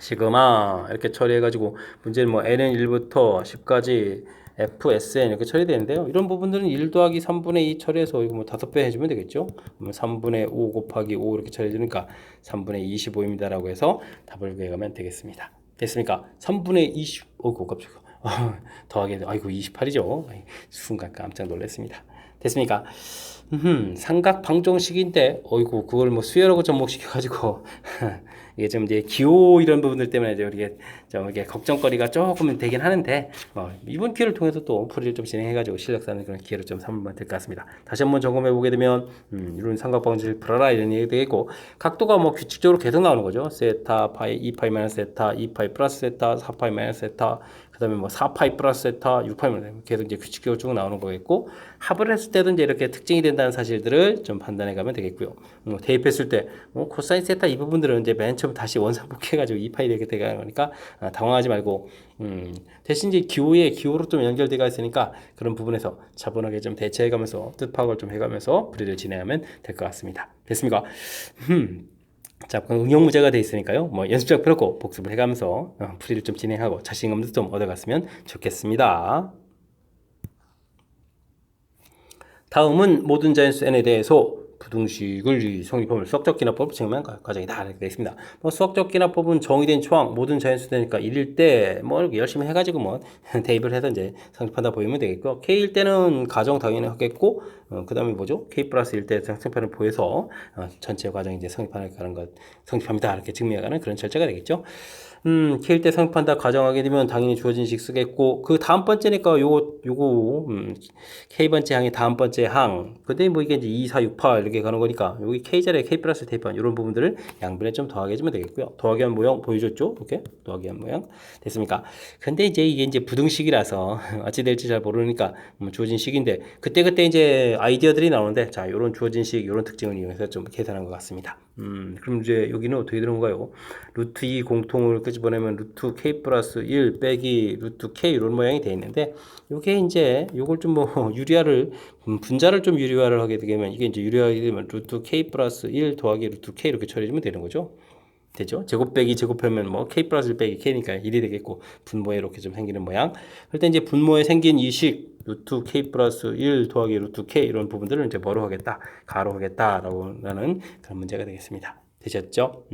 시그마 이렇게 처리해가지고 문제는 뭐 n은 1부터 10까지 fsn 이렇게 처리되는데요. 이런 부분들은 1 더하기 3분의 2 처리해서 이거 뭐 5배 해주면 되겠죠. 3분의 5 곱하기 5 이렇게 처리해주니까 3분의 25입니다 라고 해서 답을 구해가면 되겠습니다. 됐습니까? 3분의 20 깜짝이야. 더하기 아이고 28이죠. 순간 깜짝 놀랐습니다. 됐습니까? 삼각 방정식인데 어이구 그걸 뭐 수열하고 접목시켜가지고 이게 좀 이제 기호 이런 부분들 때문에 이제 이게 걱정거리가 조금 되긴 하는데 이번 기회를 통해서 또 풀이를 좀 진행해가지고 실력 쌓는 그런 기회를 좀 삼으면 될 것 같습니다. 다시 한번 점검해 보게 되면 이런 삼각 방정식을 풀어라 이런 얘기 되겠고 각도가 뭐 규칙적으로 계속 나오는 거죠. 세타 파이 2파이 마이너스 세타 2파이 플러스 세타 4파이 마이너스 세타 그 다음에 뭐 4파이 플러스 세타 6파이 계속 이제 규칙적으로 쭉 나오는 거겠고 합을 했을 때도 이제 이렇게 특징이 된다는 사실들을 좀 판단해 가면 되겠고요. 대입했을 때 코사인 세타 이 부분들은 이제 맨 처음 다시 원상복해가지고 2파이 이렇게 되가는 거니까 당황하지 말고 대신 이제 기호로 좀 연결되어 있으니까 그런 부분에서 차분하게 좀 대처해가면서 뜻 파악을 좀 해가면서 풀이를 진행하면 될 것 같습니다. 됐습니까? 자, 응용 문제가 돼 있으니까요. 뭐 연습작 펴고 복습을 해가면서 풀이를 좀 진행하고 자신감도 좀 얻어갔으면 좋겠습니다. 다음은 모든 자연수 n에 대해서 부등식을 성립하면 수학적 기납법을 적용한 과정이다 이렇게 되어 있습니다. 뭐 수학적 기납법은 정의된 초항 모든 자연수 되니까 1일 때 뭐 이렇게 열심히 해가지고 뭐 대입을 해서 이제 성립한다 보이면 되겠고 k일 때는 가정 당연히 하겠고 그 다음에 뭐죠? k 플러스 1 때 성립하는 보여서 전체 과정 이제 성립하는 것 성립합니다 이렇게 증명하는 그런 절차가 되겠죠. k일 때 성립한다 가정하게 되면 당연히 주어진 식 쓰겠고 그 다음 번째니까 요거 k번째 항이 다음 번째 항 근데 뭐 이게 이제 2, 4, 6, 8 이렇게 가는 거니까 여기 k자리에 k 플러스 대입한 이런 부분들을 양변에 좀 더하게 해주면 되겠고요. 더하기 한 모양 보여줬죠? 이렇게 더하기 한 모양 됐습니까? 근데 이제 이게 이제 부등식이라서 어찌 될지 잘 모르니까 주어진 식인데 그때 이제 아이디어들이 나오는데 자 요런 주어진 식 요런 특징을 이용해서 좀 계산한 것 같습니다. 그럼 이제 여기는 어떻게 되는 건가요? 루트 2 공통을 끄집어내면 루트 k 플러스 1 빼기 루트 k 이런 모양이 되어 있는데 요게 이제 요걸 좀 뭐 유리화를 분자를 좀 유리화를 하게 되면 이게 이제 유리화하게 되면 루트 k 플러스 1 더하기 루트 k 이렇게 처리하면 되는 거죠. 되죠. 제곱 빼기 제곱하면 뭐 k 플러스 1 빼기 k니까 1이 되겠고 분모에 이렇게 좀 생기는 모양. 그럴 때 이제 분모에 생긴 이 식 루트 k 플러스 1 더하기 루트 k 이런 부분들을 이제 뭐로 하겠다? 가로 하겠다라고 하는 그런 문제가 되겠습니다. 되셨죠?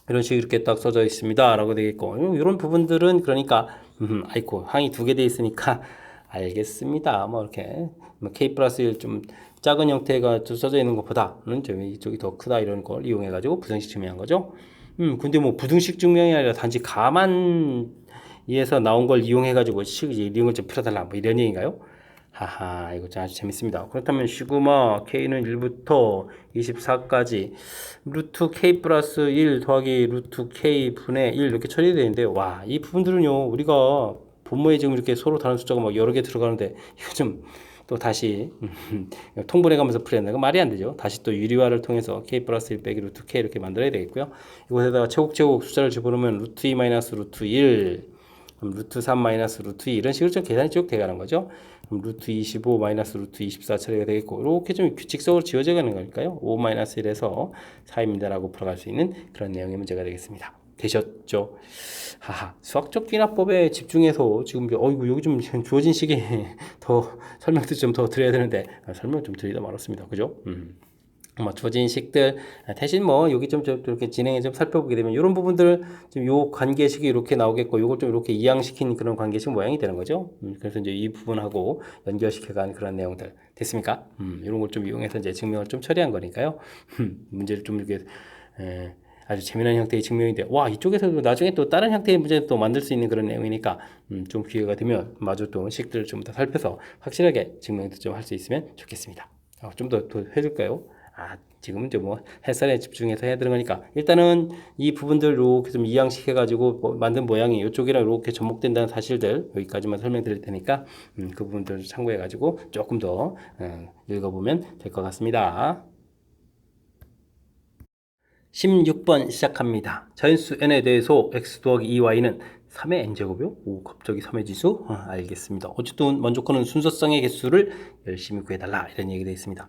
이런 식으로 이렇게 딱 써져 있습니다. 라고 되겠고, 이런 부분들은 그러니까, 아이고, 항이 두 개 돼 있으니까, 알겠습니다. 뭐, 이렇게, 뭐 K 플러스 1 좀 작은 형태가 좀 써져 있는 것보다는 좀 이쪽이 더 크다 이런 걸 이용해가지고 부등식 증명한 거죠. 근데 뭐 부등식 증명이 아니라 단지 가만히에서 나온 걸 이용해가지고 이런 걸 좀 풀어달라. 뭐 이런 얘기인가요? 하하, 이거 아주 재밌습니다. 그렇다면 시그마 K는 1부터 24까지 루트 K 플러스 1 더하기 루트 K 분의 1 이렇게 처리되는데, 와, 이 부분들은요, 우리가 분모에 지금 이렇게 서로 다른 숫자가 막 여러 개 들어가는데, 이거 좀 또 다시 통분해 가면서 풀어야 되는 거 말이 안 되죠. 다시 또 유리화를 통해서 K 플러스 1 빼기 루트 K 이렇게 만들어야 되겠고요. 이곳에다가 제곱 숫자를 집어넣으면 루트 2 마이너스 루트 1 루트 3 마이너스 루트 2 이런 식으로 좀 계산이 쭉 돼가는 거죠. 루트 25 마이너스 루트 24 처리가 되겠고, 이렇게 좀 규칙적으로 지워져 가는 거니까요. 5 마이너스 1에서 4입니다라고 풀어갈 수 있는 그런 내용의 문제가 되겠습니다. 되셨죠? 하하, 수학적 기납법에 집중해서 지금 여기 좀 주어진 식이 더 설명도 좀 더 드려야 되는데 설명 좀 드리다 말았습니다. 그죠? 뭐 주어진 식들 대신 뭐 여기 좀 이렇게 진행해 좀 살펴보게 되면 이런 부분들 좀 요 관계식이 이렇게 나오겠고 요걸 좀 이렇게 이양시킨 그런 관계식 모양이 되는 거죠. 그래서 이제 이 부분하고 연결시켜간 그런 내용들 됐습니까? 이런 걸 좀 이용해서 이제 증명을 좀 처리한 거니까요. 문제를 좀 이렇게 아주 재미난 형태의 증명인데, 와, 이쪽에서도 나중에 또 다른 형태의 문제를 또 만들 수 있는 그런 내용이니까 좀 기회가 되면 마저 또 식들을 좀 더 살펴서 확실하게 증명도 좀 할 수 있으면 좋겠습니다. 좀 더 해줄까요? 지금은 이제 뭐 햇살에 집중해서 해야 되는 거니까 일단은 이 부분들 이렇게 좀 이양시켜 가지고 만든 모양이 이쪽이랑 이렇게 접목된다는 사실들 여기까지만 설명드릴 테니까 그 부분들 참고해 가지고 조금 더 읽어보면 될 것 같습니다. 16번 시작합니다. 자연수 n에 대해서 x 더하기 2y는 3의 n제곱이요? 오, 갑자기 3의 지수? 알겠습니다. 어쨌든 만족하는 순서상의 개수를 열심히 구해달라 이런 얘기가 되어 있습니다.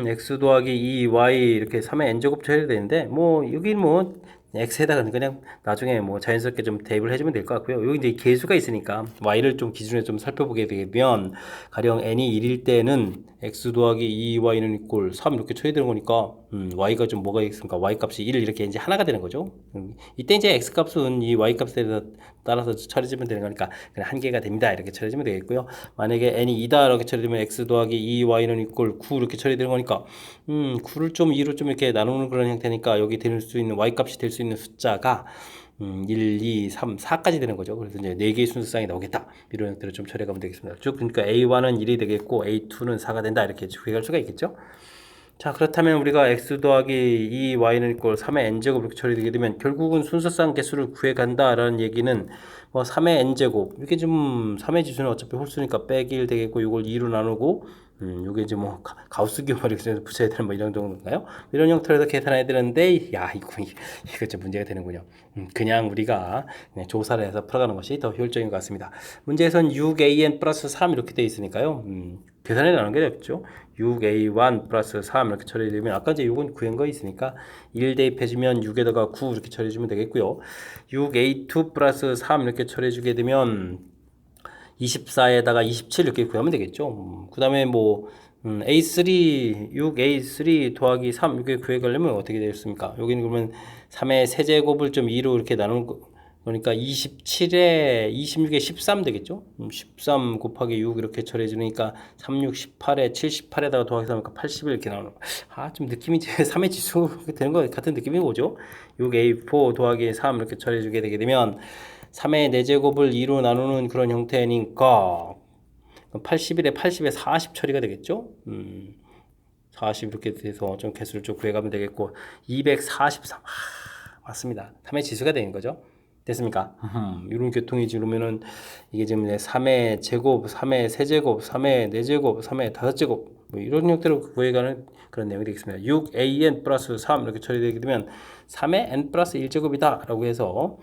x 더하기 2y 이렇게 3의 n제곱 처리해야 되는데 뭐 여기 뭐 x에다가 그냥 나중에 뭐 자연스럽게 좀 대입을 해주면 될 것 같고요. 여기 이제 계수가 있으니까 y를 좀 기준에 좀 살펴보게 되면 가령 n이 1일 때는 x 더하기 2y는 이꼴 3 이렇게 처리되는 거니까 y가 좀 뭐가 있습니까? y 값이 1 이렇게 이제 하나가 되는 거죠. 이때 이제 x 값은 이 y 값에 따라서 처리해주면 되는 거니까 그냥 한 개가 됩니다. 이렇게 처리해주면 되겠고요. 만약에 n이 2다 이렇게 처리되면 x 더하기 2y는 이꼴 9 이렇게 처리되는 거니까 9를 좀 2로 좀 이렇게 나누는 그런 형태니까 여기 될 수 있는 y 값이 될 수 있는 숫자가 1, 2, 3, 4까지 되는 거죠. 그래서 이제 4개의 순서상이 나오겠다. 이런 형태로 좀 처리해가면 되겠습니다. 쭉 그러니까 A1은 1이 되겠고 A2는 4가 된다. 이렇게 구해갈 수가 있겠죠. 자, 그렇다면 우리가 x 더하기 2y는 이꼴 3의 n제곱 이렇게 처리되게 되면 결국은 순서상 개수를 구해간다라는 얘기는 뭐 3의 n제곱 이렇게 좀 3의 지수는 어차피 홀수니까 빼기 1 되겠고 이걸 2로 나누고 요게 이제 뭐 가우스 기호를 붙여야 되는 뭐 이런 정도인가요? 이런 형태로 계산해야 되는데 야 이거 좀 문제가 되는군요. 그냥 우리가 조사를 해서 풀어가는 것이 더 효율적인 것 같습니다. 문제에선 6an 플러스 3 이렇게 되어 있으니까요. 계산해 나가는 게 낫죠. 6a1 플러스 3 이렇게 처리되면 아까 이제 요건 구한 거 있으니까 1 대입해주면 6에다가 9 이렇게 처리해주면 되겠고요. 6a2 플러스 3 이렇게 처리해주게 되면 24에다가 27 이렇게 구하면 되겠죠. 그 다음에 뭐 A3, 6A3 더하기 3 이렇게 구해가려면 어떻게 되겠습니까? 여기는 그러면 3의 세제곱을 좀 2로 이렇게 나누는 거 그러니까 27에 26에 13 되겠죠? 13 곱하기 6 이렇게 처리해주니까 36, 18에 78에다가 더하기 3이니까 81 이렇게 나오는 거. 좀 느낌이 3의 지수 되는 거 같은 느낌이 오죠? 6A4 더하기 3 이렇게 처리해주게 되게 되면 3의 4제곱을 2로 나누는 그런 형태니까 81에 80에 40 처리가 되겠죠? 40 이렇게 돼서 좀 개수를 좀 구해가면 되겠고 243 맞습니다. 3의 지수가 되는 거죠. 됐습니까? 이런 교통이 지르면은 이게 지금 3의 제곱, 3의 세제곱, 3의 4제곱, 3의 5제곱 뭐 이런 형태로 구해가는 그런 내용이 되겠습니다. 6an 플러스 3 이렇게 처리되게 되면 3의 n 플러스 1제곱이다 라고 해서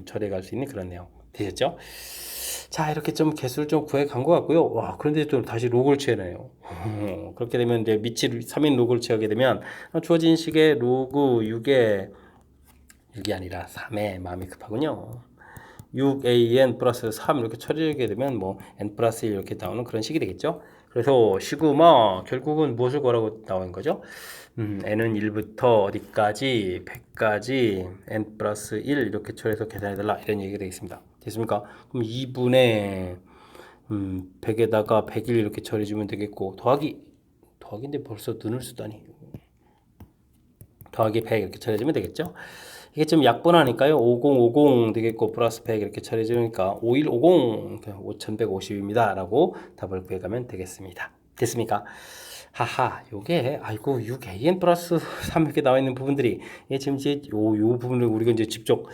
처리해갈 수 있는 그런 내용 되셨죠? 자, 이렇게 좀 개수를 좀 구해간 것 같고요. 와, 그런데 또 다시 로그를 취하네요. 그렇게 되면 이제 밑이 3인 로그를 취하게 되면 주어진 식의 로그 6의 6이 아니라 3에 마음이 급하군요. 6an 플러스 3 이렇게 처리하게 되면 뭐 n 플러스 1 이렇게 나오는 그런 식이 되겠죠. 그래서 시그마 결국은 무엇을 구하라고 나온 거죠? n은 1부터 어디까지 100까지 n 플러스 1 이렇게 처리해서 계산해달라 이런 얘기가 되겠습니다. 됐습니까? 그럼 2분의 100에다가 101 이렇게 처리해주면 되겠고 더하기인데 벌써 눈을 쓰다니 더하기 100 이렇게 처리해주면 되겠죠. 이게 좀 약분하니까요. 5050 되겠고 플러스 100 이렇게 처리해주니까 5150 5150입니다 라고 답을 구해가면 되겠습니다. 됐습니까? 하하, 요게 아이고 6an 플러스 3 이렇게 나와 있는 부분들이 이게 지금 이제 요 부분을 우리가 이제 직접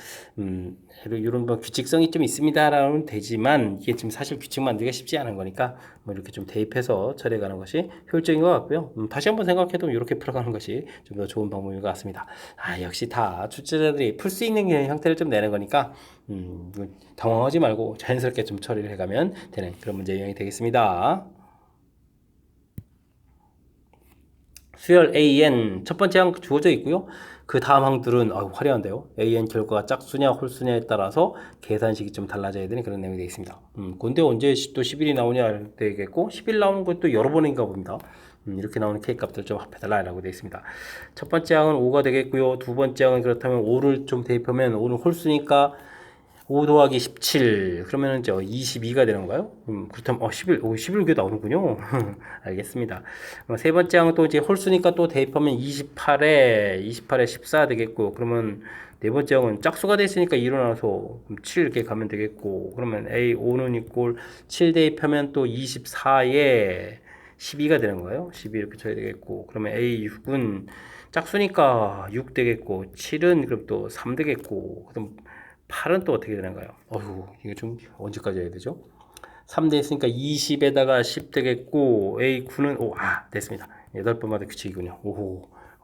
이런 뭐 규칙성이 좀 있습니다라는 되지만 이게 지금 사실 규칙 만들기가 쉽지 않은 거니까 뭐 이렇게 좀 대입해서 처리해가는 것이 효율적인 것 같고요. 다시 한번 생각해도 이렇게 풀어가는 것이 좀 더 좋은 방법인 것 같습니다. 아, 역시 다 출제자들이 풀 수 있는 형태를 좀 내는 거니까 당황하지 말고 자연스럽게 좀 처리를 해가면 되는 그런 문제 유형이 되겠습니다. 수열 AN 첫 번째 항 주어져 있고요. 그 다음 항들은 화려한데요. AN 결과가 짝수냐 홀수냐에 따라서 계산식이 좀 달라져야 되는 그런 내용이 되어 있습니다. 근데 언제 또 10일이 나오냐 되겠고 10일 나오는 것도 여러 번인가 봅니다. 이렇게 나오는 K값들 좀 합해달라 라고 되어 있습니다. 첫 번째 항은 5가 되겠고요. 두 번째 항은 그렇다면 5를 좀 대입하면 5는 홀수니까 5 더하기 17 그러면 이제 22가 되는 건가요? 그렇다면 11개 나오는군요. 알겠습니다. 세 번째 항은 또 이제 홀수니까 또 대입하면 28에 14 되겠고 그러면 네 번째 항은 짝수가 됐으니까 2로 나눠서 7 이렇게 가면 되겠고 그러면 A5는 이꼴 7 대입하면 또 24에 12가 되는 거예요. 12 이렇게 쳐야 되겠고 그러면 A6은 짝수니까 6 되겠고 7은 그럼 또 3 되겠고 그럼 8은 또 어떻게 되는가요? 이게 좀 언제까지 해야 되죠? 3대 있으니까 20에다가 10 되겠고 A9는 됐습니다. 8번마다 규칙이군요.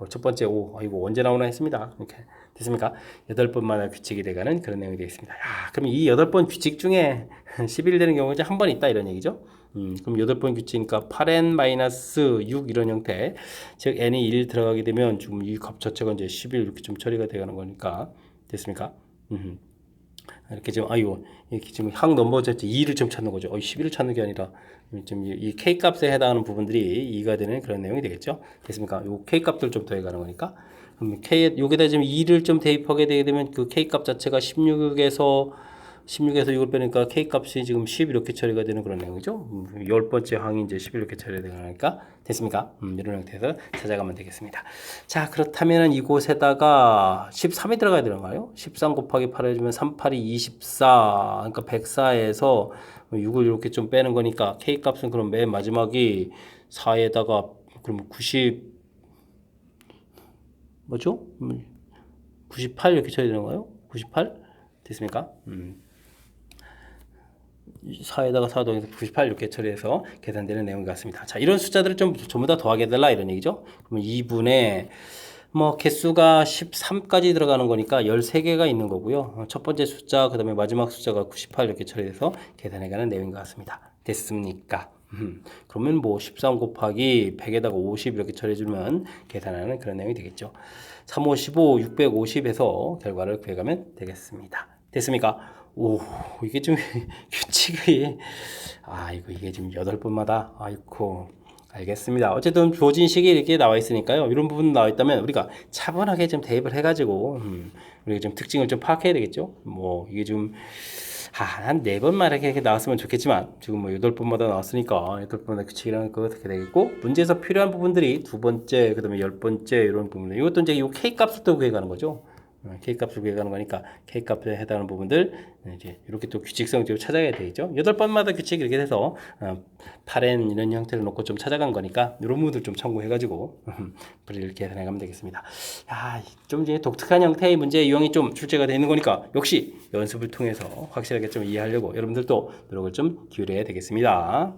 첫 번째 이거 언제 나오나 했습니다. 이렇게 됐습니까? 8번마다 규칙이 돼가는 그런 내용이 되겠습니다. 그럼 이 8번 규칙 중에 11 되는 경우가 이제 한 번 있다 이런 얘기죠. 그럼 8번 규칙이니까 8n-6 이런 형태, 즉 n이 1 들어가게 되면 지금 이 값 자체가 이제 11 이렇게 좀 처리가 돼가는 거니까 됐습니까? 이렇게 지금 이렇게 지금 항 넘버졌지 2를 좀 찾는 거죠. 11을 찾는 게 아니라 지금 이 K 값에 해당하는 부분들이 2가 되는 그런 내용이 되겠죠. 됐습니까? 요 K 값들 좀 더해가는 거니까. 그럼 여기다 지금 2를 좀 대입하게 되게 되면 그 K 값 자체가 16에서 6을 빼니까 K 값이 지금 10 이렇게 처리가 되는 그런 내용이죠. 10번째 항이 이제 10 이렇게 처리가 되니까 됐습니까? 이런 형태에서 찾아가면 되겠습니다. 자, 그렇다면 이곳에다가 13이 들어가야 되는가요? 13 곱하기 8 해주면 3, 8이 24. 그러니까 104에서 6을 이렇게 좀 빼는 거니까 K 값은 그럼 맨 마지막이 4에다가 그럼 90 뭐죠? 98 이렇게 쳐야 되는가요? 98? 됐습니까? 4에다가 4 더해서 98 이렇게 처리해서 계산되는 내용 같습니다. 자, 이런 숫자들을 좀 전부 다 더하게 해달라 이런 얘기죠. 그러면 2분의 개수가 13까지 들어가는 거니까 13개가 있는 거고요. 첫 번째 숫자, 그 다음에 마지막 숫자가 98 이렇게 처리해서 계산해가는 내용인 것 같습니다. 됐습니까? 그러면 13 곱하기 100에다가 50 이렇게 처리해주면 계산하는 그런 내용이 되겠죠. 3, 5, 15, 650에서 결과를 구해가면 되겠습니다. 됐습니까? 이게 좀 규칙이 이게 지금 8번마다 알겠습니다. 어쨌든 주어진 식이 이렇게 나와 있으니까요. 이런 부분 나와 있다면 우리가 차분하게 좀 대입을 해가지고 우리가 좀 특징을 좀 파악해야 되겠죠. 이게 좀 한 4번만 이렇게 나왔으면 좋겠지만 지금 8번마다 나왔으니까 8번마다 규칙이라는 거 어떻게 되겠고 문제에서 필요한 부분들이 두 번째, 그 다음에 10번째 이런 부분들 이것도 이제 이 K값을 또 구해가는 거죠. K값을 구해가는 거니까 K값에 해당하는 부분들 이제 이렇게 또 규칙성적으로 찾아야 되겠죠. 8번마다 규칙 이렇게 해서 8n 이런 형태를 놓고 좀 찾아간 거니까 이런 부분들 좀 참고해가지고 이렇게 계산해 가면 되겠습니다. 좀 이제 독특한 형태의 문제 유형이 좀 출제가 되는 거니까 역시 연습을 통해서 확실하게 좀 이해하려고 여러분들도 노력을 좀 기울여야 되겠습니다.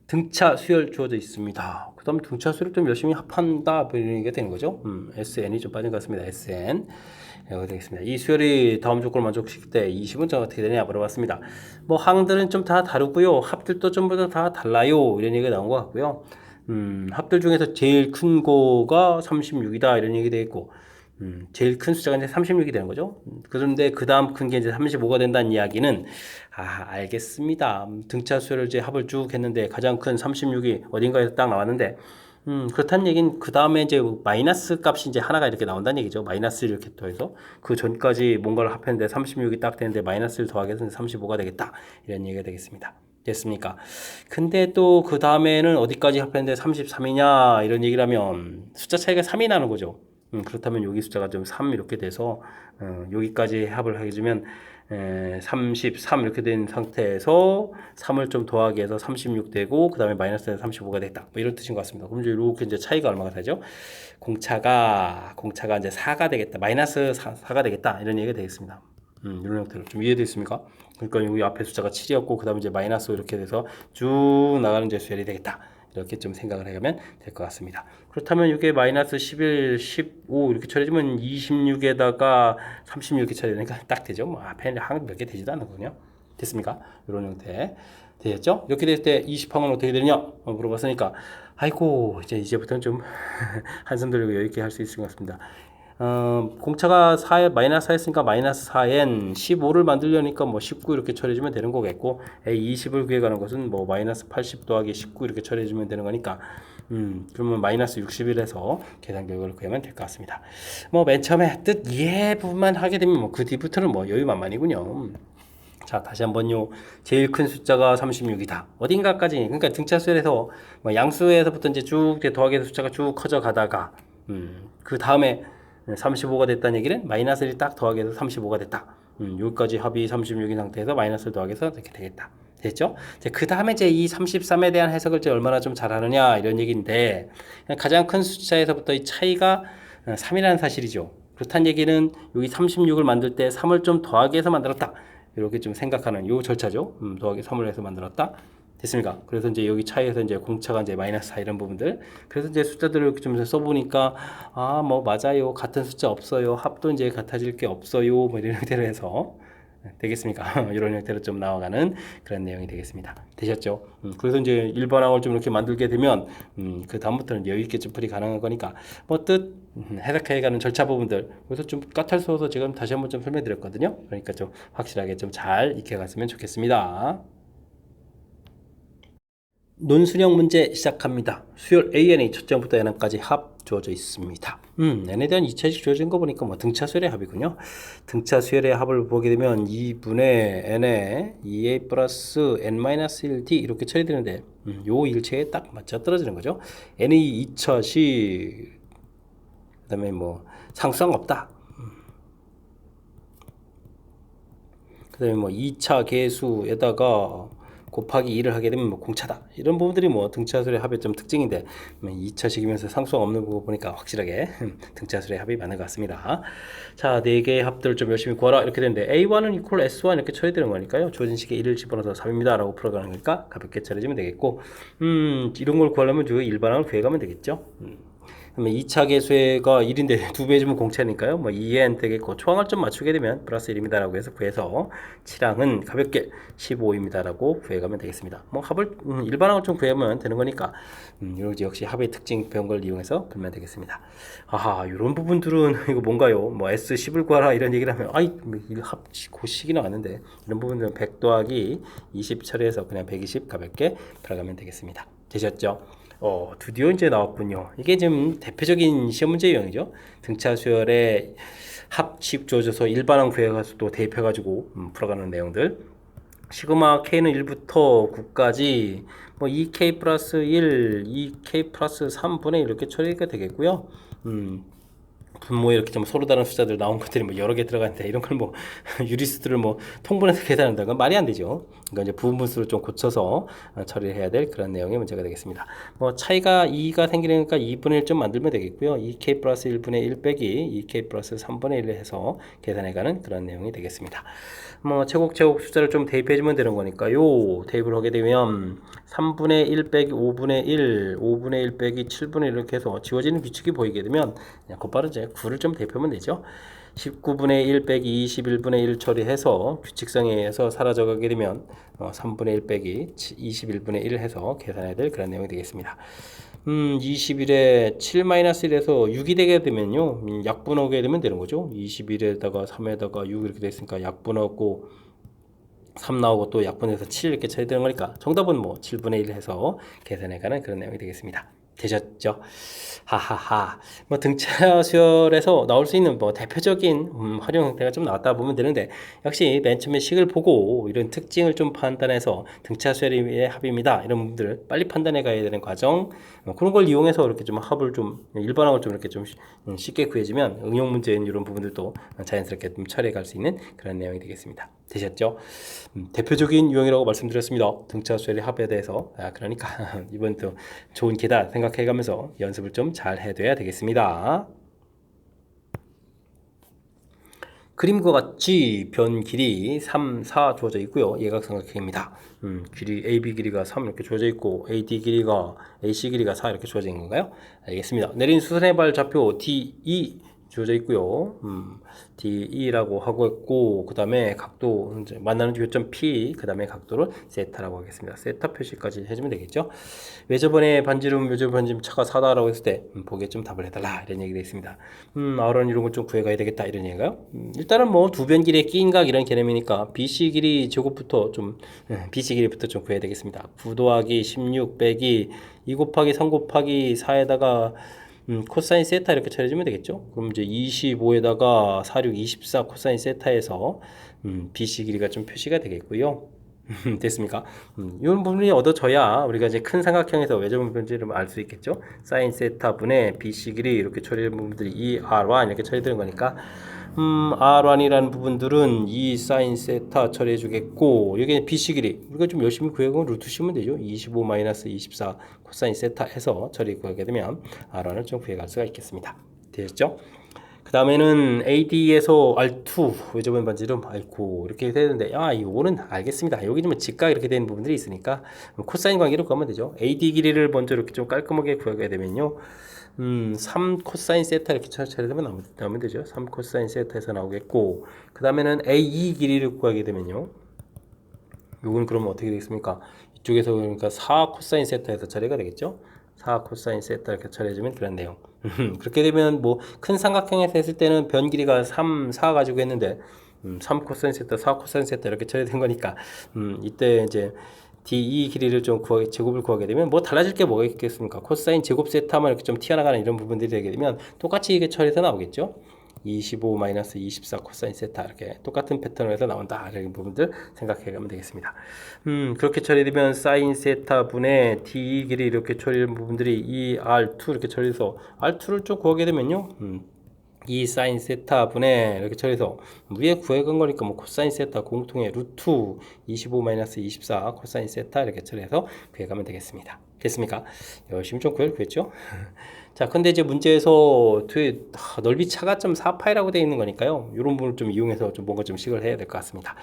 등차 수열 주어져 있습니다. 그 다음에 등차 수를 좀 열심히 합한다 이런 얘기가 되는 거죠. SN이 좀 빠진 것 같습니다. SN 이거 되겠습니다. 이 수열이 다음 조건을 만족시킬 때 20은 어떻게 되냐 물어봤습니다. 항들은 좀 다 다르고요. 합들도 전부 다 달라요. 이런 얘기가 나온 것 같고요. 합들 중에서 제일 큰 거가 36이다 이런 얘기 되어 있고 제일 큰 숫자가 이제 36이 되는 거죠. 그런데 그 다음 큰 게 이제 35가 된다는 이야기는 알겠습니다. 등차 수열을 이제 합을 쭉 했는데 가장 큰 36이 어딘가에서 딱 나왔는데 그렇다는 얘기는 그 다음에 이제 마이너스 값이 이제 하나가 이렇게 나온다는 얘기죠. 마이너스 이렇게 더해서 그 전까지 뭔가를 합했는데 36이 딱 되는데 마이너스를 더하게 해서 35가 되겠다 이런 얘기가 되겠습니다. 됐습니까? 근데 또 그 다음에는 어디까지 합했는데 33이냐 이런 얘기를 하면 숫자 차이가 3이 나는 거죠. 그렇다면 여기 숫자가 좀 3 이렇게 돼서 여기까지 합을 해주면 33 이렇게 된 상태에서 3을 좀 더하게 해서 36 되고 그 다음에 마이너스에서 35가 됐다 뭐 이런 뜻인 것 같습니다. 그럼 이렇게 이제 차이가 얼마가 되죠? 공차가 이제 4가 되겠다, 마이너스 4가 되겠다 이런 얘기가 되겠습니다. 이런 형태로 좀 이해됐습니까? 그러니까 여기 앞에 숫자가 7이었고 그 다음에 이제 마이너스 이렇게 돼서 쭉 나가는 이제 수열이 되겠다. 이렇게 좀 생각을 해가면 될 것 같습니다. 그렇다면 이게 마이너스 11, 15 이렇게 처리해주면 26에다가 36 이렇게 처리되니까 딱 되죠. 뭐 앞에 한 몇 개 되지도 않거든요. 됐습니까? 이런 형태 되겠죠? 이렇게 됐을 때 20항은 어떻게 되느냐 물어봤으니까 아이고 이제부터는 좀 한숨 돌리고 여유 있게 할 수 있을 것 같습니다. 공차가 4에 마이너스 4였으니까 마이너스 4n 15를 만들려니까 뭐 19 이렇게 처리해주면 되는 거겠고 a 20을 구해가는 것은 뭐 마이너스 80 더하기 19 이렇게 처리해주면 되는 거니까 그러면 마이너스 61에서 계산 결과를 구하면 될 것 같습니다. 뭐 맨 처음에 뜻 이해 부분만 하게 되면 뭐 그 뒤부터는 뭐 여유만만이군요. 자, 다시 한번요. 제일 큰 숫자가 36이다. 어딘가까지, 그러니까 등차수열에서 뭐 양수에서부터 이제 쭉 더하기 숫자가 쭉 커져 가다가 그 다음에 35가 됐다는 얘기는 마이너스를 딱 더하게 해서 35가 됐다. 여기까지 합이 36인 상태에서 마이너스를 더하게 해서 이렇게 되겠다. 됐죠? 그 다음에 이제 이 33에 대한 해석을 이제 얼마나 좀 잘하느냐 이런 얘기인데 가장 큰 숫자에서부터 이 차이가 3이라는 사실이죠. 그렇다는 얘기는 여기 36을 만들 때 3을 좀 더하게 해서 만들었다. 이렇게 좀 생각하는 요 절차죠. 더하기 3을 해서 만들었다. 됐습니까? 그래서 이제 여기 차이에서 이제 공차가 이제 마이너스 4 이런 부분들. 그래서 이제 숫자들을 이렇게 좀 써보니까 뭐 맞아요. 같은 숫자 없어요. 합도 이제 같아질 게 없어요. 뭐 이런 형태로 해서 되겠습니까? 이런 형태로 좀 나와가는 그런 내용이 되겠습니다. 되셨죠? 그래서 이제 일반항을 좀 이렇게 만들게 되면 그 다음부터는 여유 있게 좀 풀이 가능한 거니까 뭐 뜻 해석해가는 절차 부분들 그래서 좀 까탈스러워서 지금 다시 한번 좀 설명드렸거든요. 그러니까 좀 확실하게 좀 잘 익혀갔으면 좋겠습니다. 논술형 문제 시작합니다. 수열 ANA 첫째부터 N까지 합 주어져 있습니다. N에 대한 2차식 주어진 거 보니까 뭐 등차 수열의 합이군요. 등차 수열의 합을 보게 되면 2분의 N에 2A 플러스 N-1D 이렇게 처리되는데 요 일체에 딱 맞춰 떨어지는 거죠. N이 2차식 그 다음에 뭐 상수항 없다. 그 다음에 뭐 2차 계수에다가 곱하기 2를 하게 되면 뭐 공차다. 이런 부분들이 뭐 등차수열의 합의 좀 특징인데 2차식이면서 상수가 없는 거 보니까 확실하게 등차수열의 합이 맞는 것 같습니다. 자, 4개의 합들을 좀 열심히 구하라 이렇게 되는데 A1은 equal S1 이렇게 처리되는 거니까요. 주어진 식에 1을 집어넣어서 3입니다 라고 풀어가는 거니까 가볍게 처리해주면 되겠고 이런 걸 구하려면 저 일반항을 구해가면 되겠죠. 그러면 2차 계수가 1인데 2배 해주면 공차니까요. 뭐 2n 되겠고 초항을 좀 맞추게 되면 플러스 1입니다 라고 해서 구해서 7항은 가볍게 15입니다 라고 구해가면 되겠습니다. 뭐 합을 일반항을 좀 구하면 되는 거니까 역시 합의 특징 배운 걸 이용해서 풀면 되겠습니다. 이런 부분들은 이거 뭔가요? 뭐 S10을 구하라 이런 얘기를 하면 합 고식이 나왔는데 이런 부분들은 100 더하기 20 처리해서 그냥 120 가볍게 풀어가면 되겠습니다. 되셨죠? 드디어 이제 나왔군요. 이게 좀 대표적인 시험 문제 유형이죠. 등차 수열의 합식 주어져서 일반항 구해가지고 또 대입해가지고 풀어가는 내용들. 시그마 K는 1부터 9까지 뭐 2K 플러스 1, 2K 플러스 3분의 1 이렇게 처리가 되겠고요. 분모에 이렇게 좀 서로 다른 숫자들 나온 것들이 뭐 여러 개 들어가는데 이런 걸 뭐 유리수들을 뭐 통분해서 계산한다는 건 말이 안 되죠. 그러니까 이제 부분수를 좀 고쳐서 처리를 해야 될 그런 내용의 문제가 되겠습니다. 뭐 차이가 2가 생기니까 2분의 1 좀 만들면 되겠고요. 2k 플러스 1분의 1 빼기 2k 플러스 3분의 1을 해서 계산해가는 그런 내용이 되겠습니다. 뭐 제곱 숫자를 좀 대입해주면 되는 거니까요. 대입을 하게 되면 3분의 1 빼기 5분의 1, 5분의 1 빼기 7분의 1 이렇게 해서 지워지는 규칙이 보이게 되면 그냥 곧바로 이제 9를 좀 대입하면 되죠. 19분의 1 빼기 21분의 1 처리해서 규칙성에 의해서 사라져가게 되면 3분의 1 빼기 21분의 1 해서 계산해야 될 그런 내용이 되겠습니다. 21에 7-1에서 6이 되게 되면요. 약분하게 되면 되는 거죠. 21에다가 3에다가 6 이렇게 됐으니까 약분하고 3 나오고 또 약분해서 7 이렇게 쳐야 되는 거니까 정답은 뭐 7분의 1 해서 계산해가는 그런 내용이 되겠습니다. 되셨죠? 하하하. 뭐 등차 수열에서 나올 수 있는 뭐 대표적인 활용 형태가 좀 나왔다 보면 되는데 역시 맨 처음에 식을 보고 이런 특징을 좀 판단해서 등차 수열의 합입니다. 이런 부분들을 빨리 판단해 가야 되는 과정 그런 걸 이용해서 이렇게 좀 합을 좀 일반항을 좀 이렇게 좀 쉽게 구해지면 응용 문제인 이런 부분들도 자연스럽게 좀 처리해 갈 수 있는 그런 내용이 되겠습니다. 되셨죠? 대표적인 유형이라고 말씀드렸습니다. 등차 수열의 합에 대해서. 그러니까 이번 또 좋은 기다 생각해가면서 연습을 좀 잘 해둬야 되겠습니다. 그림과 같이 변 길이 3, 4 주어져 있고요. 예각삼각형입니다. 길이 AB 길이가 3 이렇게 주어져 있고 AD 길이가 AC 길이가 4 이렇게 주어져 있는 건가요? 알겠습니다. 내린 수선의 발 좌표 DE 주어져 있고요. DE라고 하고 있고 그 다음에 각도 이제 만나는 교점 P 그 다음에 각도를 세타라고 하겠습니다. 세타 표시까지 해주면 되겠죠. 왜 저번에 반지름 차가 4다라고 했을 때 보기에 좀 답을 해달라 이런 얘기가 있습니다. 아론 이런 거 좀 구해가야 되겠다 이런 얘기가요. 일단은 뭐 두 변 길이의 끼인각 이런 개념이니까 BC 길이 제곱부터 좀 BC 길이부터 좀 구해야 되겠습니다. 9 더하기 16 빼기 2 곱하기 3 곱하기 4에다가 코사인 세타 이렇게 처리해주면 되겠죠. 그럼 이제 25에다가 46, 24 코사인 세타에서 BC 길이가 좀 표시가 되겠고요. 됐습니까? 이런 부분이 얻어져야 우리가 이제 큰 삼각형에서 외접은 변질을 알 수 있겠죠. 사인 세타 분의 BC 길이 이렇게 처리되는 부분들이 이 R1 이렇게 처리되는 거니까 R1이라는 부분들은 이 사인 세타 처리해 주겠고 여기 BC 길이 우리가 좀 열심히 구해보면 루트 씌우면 되죠. 25-24 코사인 세타 해서 처리 구하게 되면 R1을 좀 구해갈 수가 있겠습니다. 되셨죠? 그 다음에는 AD에서 R2 외접은 반지름 아이고 이렇게 되는데 이거는 알겠습니다. 여기 좀 직각 이렇게 되는 부분들이 있으니까 코사인 관계로 구하면 되죠. AD 길이를 먼저 이렇게 좀 깔끔하게 구하게 되면요 3 코사인 세타 이렇게 처리되면 나오면 되죠. 3 코사인 세타에서 나오겠고 그 다음에는 AE 길이를 구하게 되면요 요건 그러면 어떻게 되겠습니까? 이쪽에서 그러니까 4 코사인 세타에서 처리가 되겠죠. 4 코사인 세타 이렇게 처리해주면 그런 내용. 그렇게 되면 뭐 큰 삼각형에서 했을 때는 변 길이가 3, 4 가지고 했는데 3 코사인 세타, 4 코사인 세타 이렇게 처리된 거니까 이때 이제 DE 길이를 좀 제곱을 구하게 되면 뭐 달라질 게 뭐가 있겠습니까? 코사인 제곱 세타만 이렇게 좀 튀어나가는 이런 부분들이 되게 되면 똑같이 이게 처리해서 나오겠죠. 25-24 코사인 세타 이렇게 똑같은 패턴으로 해서 나온다 이런 부분들 생각해 가면 되겠습니다. 그렇게 처리되면 사인 세타 분의 DE 길이 이렇게 처리된 부분들이 이 R2 이렇게 처리해서 R2를 좀 구하게 되면요 이 사인 세타 분의 이렇게 처리해서 위에 구해간 거니까 뭐 코사인 세타 공통의 루트 25-24 코사인 세타 이렇게 처리해서 구해가면 되겠습니다. 됐습니까? 열심히 좀 구했죠? 자, 근데 이제 문제에서 넓이 차가 좀 4파이라고 되어 있는 거니까요. 이런 부분을 좀 이용해서 좀 뭔가 좀 식을 해야 될 것 같습니다.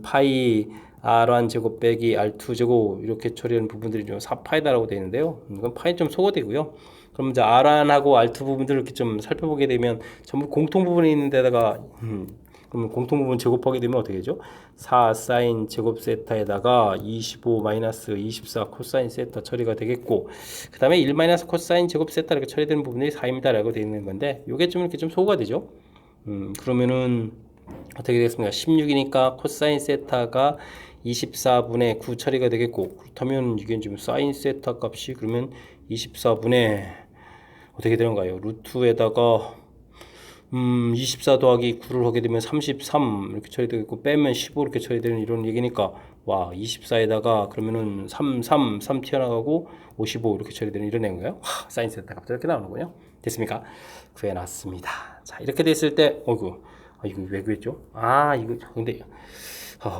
파이 R1 제곱 빼기 R2 제곱 이렇게 처리하는 부분들이 좀 4파이다라고 되어 있는데요. 이건 파이 좀 소거되고요. 그럼 이제 R1하고 R2 부분들을 이렇게 좀 살펴보게 되면 전부 공통 부분이 있는 데다가 그러면 공통 부분 제곱하게 되면 어떻게 되죠? 4 사인 제곱 세타에다가 25-24 코사인 세타 처리가 되겠고 그 다음에 1 코사인 제곱 세타 이렇게 처리되는 부분이 4입니다 라고 되어 있는 건데 이게 좀 이렇게 좀 소거가 되죠. 그러면은 어떻게 되겠습니까? 16이니까 코사인 세타가 24분의 9 처리가 되겠고 그렇다면 이게 지금 사인 세타 값이 그러면 24분의 어떻게 되는가요? 루트에다가 24 더하기 9를 하게 되면 33 이렇게 처리되겠고 빼면 15 이렇게 처리되는 이런 얘기니까 와 24에다가 그러면은 3 튀어나가고 55 이렇게 처리되는 이런 내용인가요? 사인 세타 값이 이렇게 나오는군요. 됐습니까? 구해놨습니다. 자 이렇게 됐을 때 이거 왜 구했죠? 이거 근데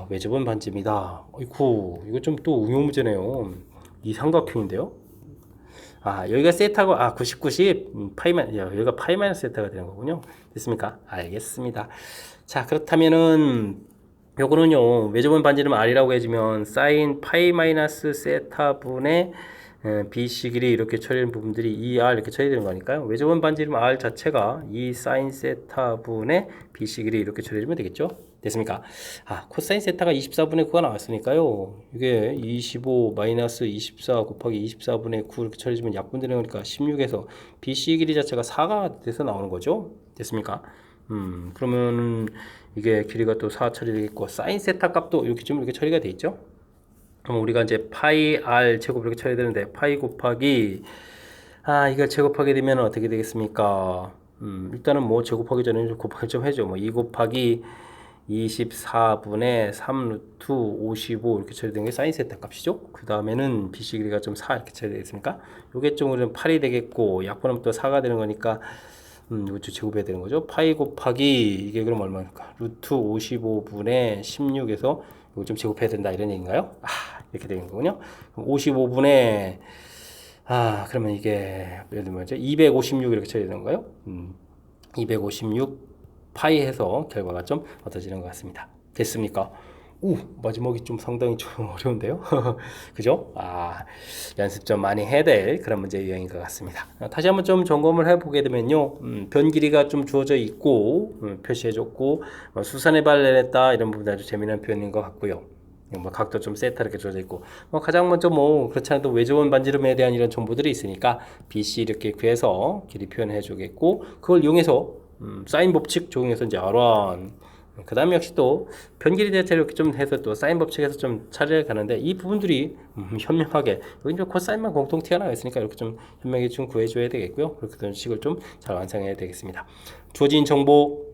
외접은 반지입니다. 이거 좀 또 응용 문제네요. 이 삼각형인데요. 여기가 세타고 90, 90 파이만 여기가 파이 마이너스 세타가 되는 거군요. 됐습니까? 알겠습니다. 자 그렇다면은 요거는요 외접은 반지름 R이라고 해주면 사인 파이 마이너스 세타 분의 BC 길이 이렇게 처리되는 부분들이 ER 이렇게 처리되는 거니까요. 외접은 반지름 R 자체가 이 사인 세타 분의 BC 길이 이렇게 처리되면 되겠죠. 됐습니까? 코사인 세타가 24분의 9가 나왔으니까요. 이게 25 마이너스 24 곱하기 24분의 9 이렇게 처리해주면 약분되는 거니까 16에서 BC 길이 자체가 4가 돼서 나오는 거죠. 됐습니까? 그러면은 이게 길이가 또 4 처리되겠고, 사인 세타 값도 이렇게 좀 이렇게 처리가 돼 있죠. 그럼 우리가 이제 파이 r 제곱 이렇게 처리되는데, 파이 곱하기 이걸 제곱하게 되면 어떻게 되겠습니까? 일단은 뭐 제곱하기 전에 좀 곱하기 좀 해줘. 뭐 2 곱하기 24분의 3 루트 55 이렇게 처리된 게 사인 세타 값이죠. 그 다음에는 BC 길이가 좀 4 이렇게 처리되겠습니까? 요게 좀 우리는 8이 되겠고, 약분하면 또 4가 되는 거니까 이거 제곱해야 되는 거죠. 파이 곱하기 이게 그럼 얼마일까? 루트 55분의 16에서 이거 좀 제곱해야 된다 이런 얘기인가요? 이렇게 되는 거군요. 그럼 55분의 그러면 이게 예를 들면 256 이렇게 처리되는 거예요. 256 파이 해서 결과가 좀 어떠지는 것 같습니다. 됐습니까? 마지막이 좀 상당히 좀 어려운데요. 그죠? 연습 좀 많이 해야 될 그런 문제 유형인 것 같습니다. 다시 한번 좀 점검을 해보게 되면요. 변 길이가 좀 주어져 있고, 표시해줬고, 수산의 발레했다 이런 부분이 아주 재미난 표현인 것 같고요. 각도 좀 세타 이렇게 주어져 있고, 가장 먼저 그렇지 않아도 외조원 반지름에 대한 이런 정보들이 있으니까 BC 이렇게 구해서 길이 표현해 주겠고, 그걸 이용해서 사인 법칙 적용해서 이제 R1, 그 다음에 역시 또 변길이 자체를 이렇게 좀 해서 또 사인 법칙에서 좀 차례를 가는데, 이 부분들이 현명하게 여기 이제 코사인만 공통 튀어나와 있으니까 이렇게 좀 현명하게 좀 구해줘야 되겠고요. 그렇게 된 식을 좀 잘 완성해야 되겠습니다. 주어진 정보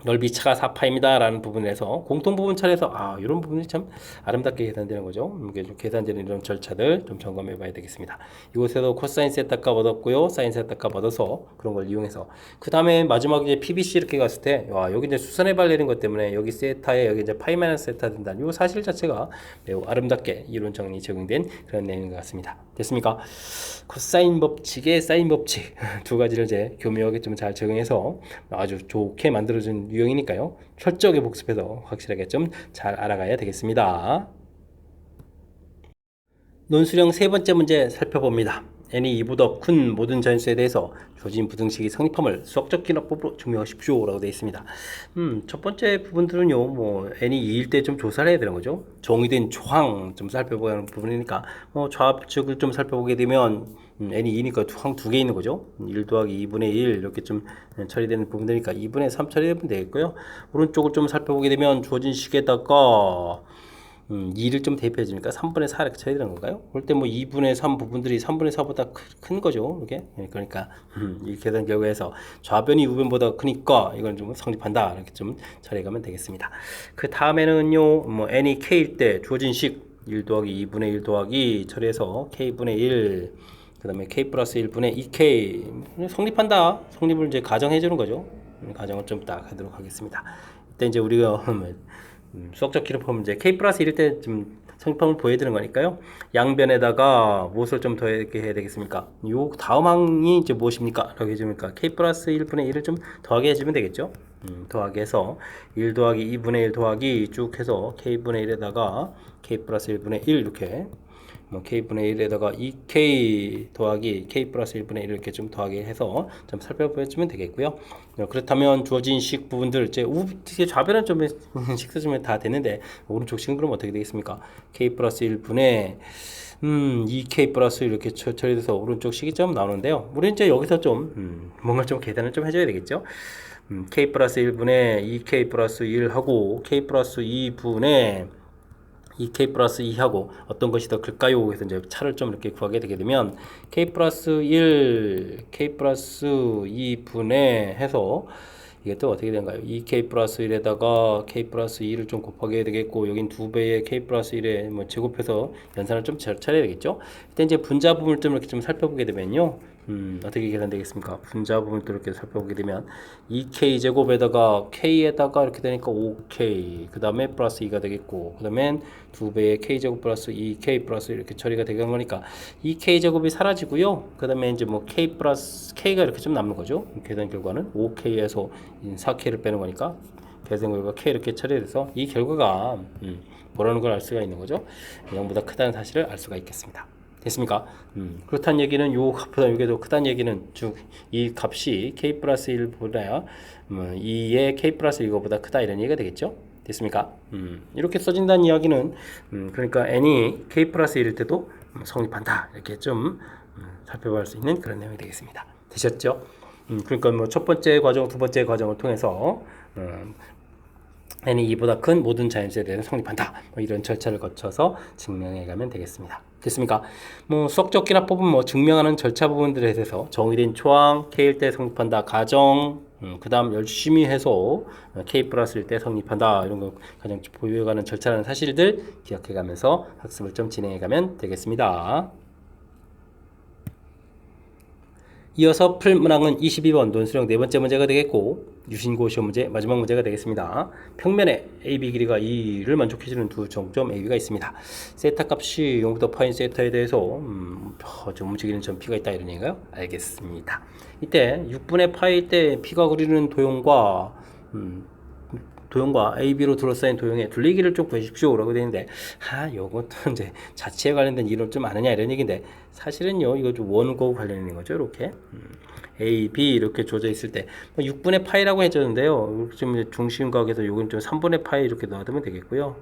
넓이 차가 4파입니다 라는 부분에서 공통 부분 차례에서 이런 부분이 참 아름답게 계산되는 거죠. 이게 좀 계산되는 이런 절차들 좀 점검해 봐야 되겠습니다. 이곳에서 코사인 세타 값 얻었고요, 사인 세타 값 얻어서 그런 걸 이용해서 그 다음에 마지막에 이제 PBC 이렇게 갔을 때 여기 이제 수선의 발내린 것 때문에 여기 세타에 여기 이제 파이 마이너스 세타 된다. 이 사실 자체가 매우 아름답게 이론 정리 적용된 그런 내용인 것 같습니다. 됐습니까? 코사인 법칙의 사인 법칙 두 가지를 이제 교묘하게 좀 잘 적용해서 아주 좋게 만들어준 유형이니까요. 철저하게 복습해서 확실하게 좀 잘 알아가야 되겠습니다. 논술형 세 번째 문제 살펴봅니다. n이 2보다 큰 모든 자연수에 대해서 주어진 부등식이 성립함을 수학적 기납법으로 증명하십시오 라고 되어 있습니다. 첫 번째 부분들은요, n이 2일 때 좀 조사를 해야 되는 거죠. 정의된 조항 좀 살펴보는 야 부분이니까, 좌측을 좀 살펴보게 되면, n이 2니까 항 두 개 있는 거죠. 1 더하기 2분의 1 이렇게 좀 처리되는 부분이니까 2분의 3 처리되면 되겠고요. 오른쪽을 좀 살펴보게 되면 주어진 식에다가 2를 좀 대입해 주니까 3분의 4 이렇게 처리되는 건가요? 그럴 때 2분의 3 부분들이 3분의 4보다 큰 거죠. 이게 그러니까 이 계산 결과에서 좌변이 우변보다 크니까 이건 좀 성립한다 이렇게 좀 처리해가면 되겠습니다. 그 다음에는요, n이 k일 때 주어진 식 1 더하기 2분의 1 더하기 처리해서 k분의 1, 그 다음에 k 플러스 1분의 2k 성립한다. 성립을 이제 가정해 주는 거죠. 가정을 좀 딱 하도록 하겠습니다. 이때 이제 우리가 수학적 기록하면 이제 k 플러스 1일 때 좀 성립함을 보여드리는 거니까요. 양변에다가 무엇을 좀 더하게 해야 되겠습니까? 요 다음 항이 이제 무엇입니까? 라고 해주니까 k 플러스 1분의 1을 좀 더하게 해주면 되겠죠. 더하게 해서 1 더하기 2분의 1 더하기 쭉 해서 k분의 1에다가 k 플러스 1분의 1 이렇게 k분의 1에다가 2k 더하기 k 플러스 1분의 1 이렇게 좀 더하게 해서 좀 살펴보시면 되겠고요. 그렇다면 주어진 식 부분들 이제 좌변은 좀 식 써주면 다 되는데 오른쪽 식은 그럼 어떻게 되겠습니까? k 플러스 1분의 2k 플러스 이렇게 처리돼서 오른쪽 식이 좀 나오는데요. 우리는 이제 여기서 좀 뭔가 좀 계산을 좀 해줘야 되겠죠. k 플러스 1분의 2k 플러스 1하고 k 플러스 2분의 2k 플러스 2하고 어떤 것이 더 클까요? 그래서 이제 차를 좀 이렇게 구하게 되게 되면 k 플러스 1, k 플러스 2분의 해서 이게 또 어떻게 된가요? 2k 플러스 1에다가 k 플러스 2를 좀 곱하게 되겠고, 여긴 2배의 k 플러스 1에 제곱해서 연산을 좀 차려야 되겠죠? 일단 이제 분자 부분을 좀 이렇게 좀 살펴보게 되면요. 어떻게 계산되겠습니까? 분자 부분을 또 이렇게 살펴보게 되면 2k 제곱에다가 k에다가 이렇게 되니까 5k 그 다음에 플러스 2가 되겠고, 그 다음엔 2배의 k 제곱 플러스 2k 플러스 이렇게 처리가 되는 거니까 2k 제곱이 사라지고요. 그 다음에 이제 k 플러스 k가 이렇게 좀 남는 거죠. 계산 결과는 5k에서 4k를 빼는 거니까 계산 결과 k 이렇게 처리돼서 이 결과가 뭐라는 걸 알 수가 있는 거죠. 0보다 크다는 사실을 알 수가 있겠습니다. 됐습니까? 그렇다는 얘기는 요 값보다 이게 더 크다는 얘기는 즉 이 값이 k 플러스 1보다 2의 k 플러스 1보다 크다 이런 얘기가 되겠죠? 됐습니까? 이렇게 써진다는 이야기는 그러니까 n이 k 플러스 1일 때도 성립한다 이렇게 좀 살펴볼 수 있는 그런 내용이 되겠습니다. 되셨죠? 그러니까 뭐 첫 번째 과정, 두 번째 과정을 통해서 n이 2보다 큰 모든 자연수에 대해서 성립한다. 뭐 이런 절차를 거쳐서 증명해 가면 되겠습니다. 됐습니까? 뭐 수학적 기납법은 뭐 증명하는 절차 부분들에 대해서 정의된 초항 k일 때 성립한다. 가정 그 다음 열심히 해서 k 플러스일 때 성립한다. 이런 거 가장 보유해가는 절차라는 사실들 기억해 가면서 학습을 좀 진행해 가면 되겠습니다. 이어서 풀 문항은 22번 논술형 네 번째 문제가 되겠고 유신고 시험 문제 마지막 문제가 되겠습니다. 평면에 AB 길이가 2를 만족해주는 두 정점 AB가 있습니다. 세타 값이 0부터 파인 세타에 대해서 좀 움직이는 점 P가 있다 이런 얘기가요? 알겠습니다. 이때 6분의 파일 때 P가 그리는 도형과 AB로 둘러싸인 도형의 둘레길을 좀 구해주십시오 라고 되는데 요것도 이제 자체에 관련된 이론 좀 아느냐 이런 얘기인데 사실은요 이거 좀 원고 관련 있는 거죠. 이렇게 A, B 이렇게 조져 있을 때 6분의 파이라고 해줬는데요. 지금 중심각에서 요건 좀 3분의 파이 이렇게 놔두면 되겠고요.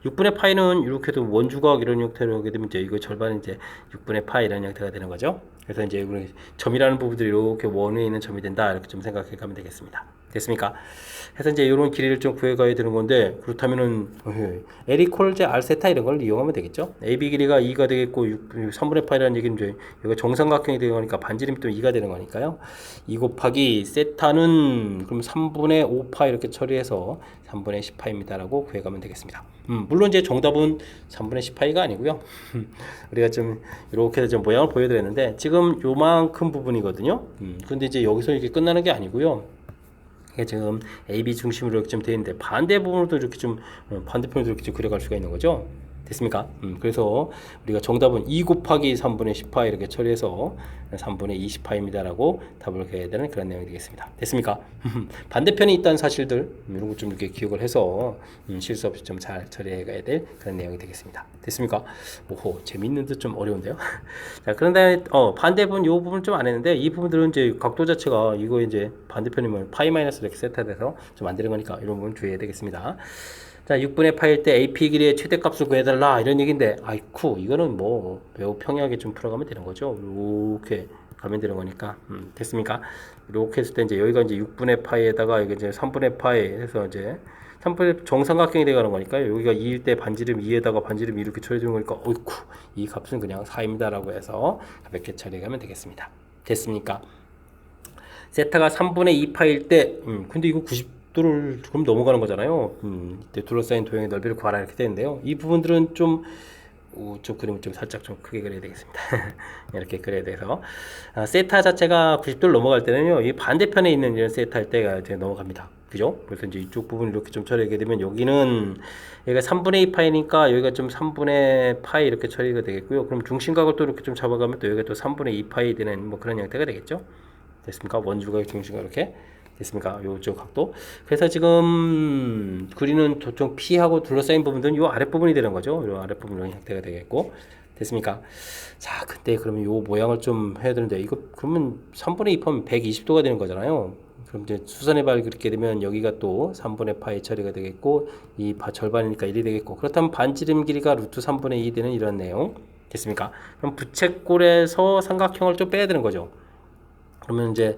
6분의 파이는 이렇게도 원주각 이런 형태로 하게 되면 이제 이거 절반은 이제 6분의 파이 이런 형태가 되는 거죠. 그래서 이제 점이라는 부분들이 이렇게 원에 있는 점이 된다 이렇게 좀 생각해 가면 되겠습니다. 됐습니까? 그래서 이제 이런 길이를 좀 구해가야 되는 건데 그렇다면은 L 이퀄 R 세타 이런 걸 이용하면 되겠죠. AB 길이가 2가 되겠고 3분의 파이라는 얘기는 이제 이거 정삼각형이 되는 거니까 반지름이 또 2가 되는 거니까요. 2 곱하기 세타는 그럼 3분의 5파 이렇게 처리해서 3분의 10파입니다라고 구해가면 되겠습니다. 물론 이제 정답은 3분의 10파이가 아니고요. 우리가 좀 이렇게 좀 모양을 보여드렸는데 지금 요만큼 부분이거든요. 근데 이제 여기서 이렇게 끝나는 게 아니고요. 이게 지금 AB 중심으로 이렇게 좀 되어 있는데 반대 부분도 이렇게 좀 반대편으로 이렇게 좀 그려갈 수가 있는 거죠. 됐습니까? 그래서 우리가 정답은 2 곱하기 3분의 10파 이렇게 처리해서 3분의 20파입니다 라고 답을 해야 되는 그런 내용이 되겠습니다. 됐습니까? 반대편에 있다는 사실들 이런 거 좀 이렇게 기억을 해서 실수 없이 좀 잘 처리해 가야 될 그런 내용이 되겠습니다. 됐습니까? 오호 재밌는 듯 좀 어려운데요. 자 그런데 반대분 요 부분 좀 안 했는데 이 부분들은 이제 각도 자체가 이거 이제 반대편이면 파이 마이너스 이렇게 세타돼서 좀 만드는 거니까 이런 부분 주의해야 되겠습니다. 자, 6분의 파일 때 AP 길이의 최대값을 구해달라 이런 얘기인데 아이쿠 이거는 뭐 매우 평이하게 좀 풀어가면 되는 거죠. 이렇게 가면 되는 거니까 됐습니까? 이렇게 했을 때 이제 여기가 이제 6분의 파이에다가 여기 이제 3분의 파이 해서 이제 3분의 정삼각형이 되가는 거니까요. 여기가 2일 때 반지름 2에다가 반지름 2 이렇게 처리되는 거니까 어이쿠 이 값은 그냥 4입니다라고 해서 가볍게 처리하면 되겠습니다. 됐습니까? 세타가 3분의 2파일 때 근데 이거 90도를 그럼 넘어가는 거잖아요. 이때 둘러싸인 도형의 넓이를 구하라 이렇게 되는데요. 이 부분들은 좀 그림을 좀 살짝 좀 크게 그려야 되겠습니다. 이렇게 그려야 돼서 세타 자체가 90도를 넘어갈 때는요, 이 반대편에 있는 이런 세타일 때가 이제 넘어갑니다. 그죠? 그래서 이제 이쪽 부분을 이렇게 좀 처리하게 되면 여기는 여기가 3분의 2 파이니까 여기가 좀 3분의 파이 이렇게 처리가 되겠고요. 그럼 중심각을 또 이렇게 좀 잡아가면 또 여기가 또 3분의 2 파이 되는 뭐 그런 형태가 되겠죠? 됐습니까? 원주각의 중심각 이렇게 됐습니까? 요쪽 각도. 그래서 지금 그리는 저쪽 P하고 둘러싸인 부분들은 요 아랫부분이 되는 거죠. 요 아랫부분 이런 형태가 되겠고. 됐습니까? 자, 그때 그러면 요 모양을 좀 해야 되는데 이거 그러면 3분의 2파면 120도가 되는 거잖아요. 그럼 이제 수선의 발 그렇게 되면 여기가 또 3분의 파이 처리가 되겠고 이 절반이니까 1이 되겠고 그렇다면 반지름 길이가 루트 3분의 2 되는 이런 내용. 됐습니까? 그럼 부채꼴에서 삼각형을 좀 빼야 되는 거죠. 그러면 이제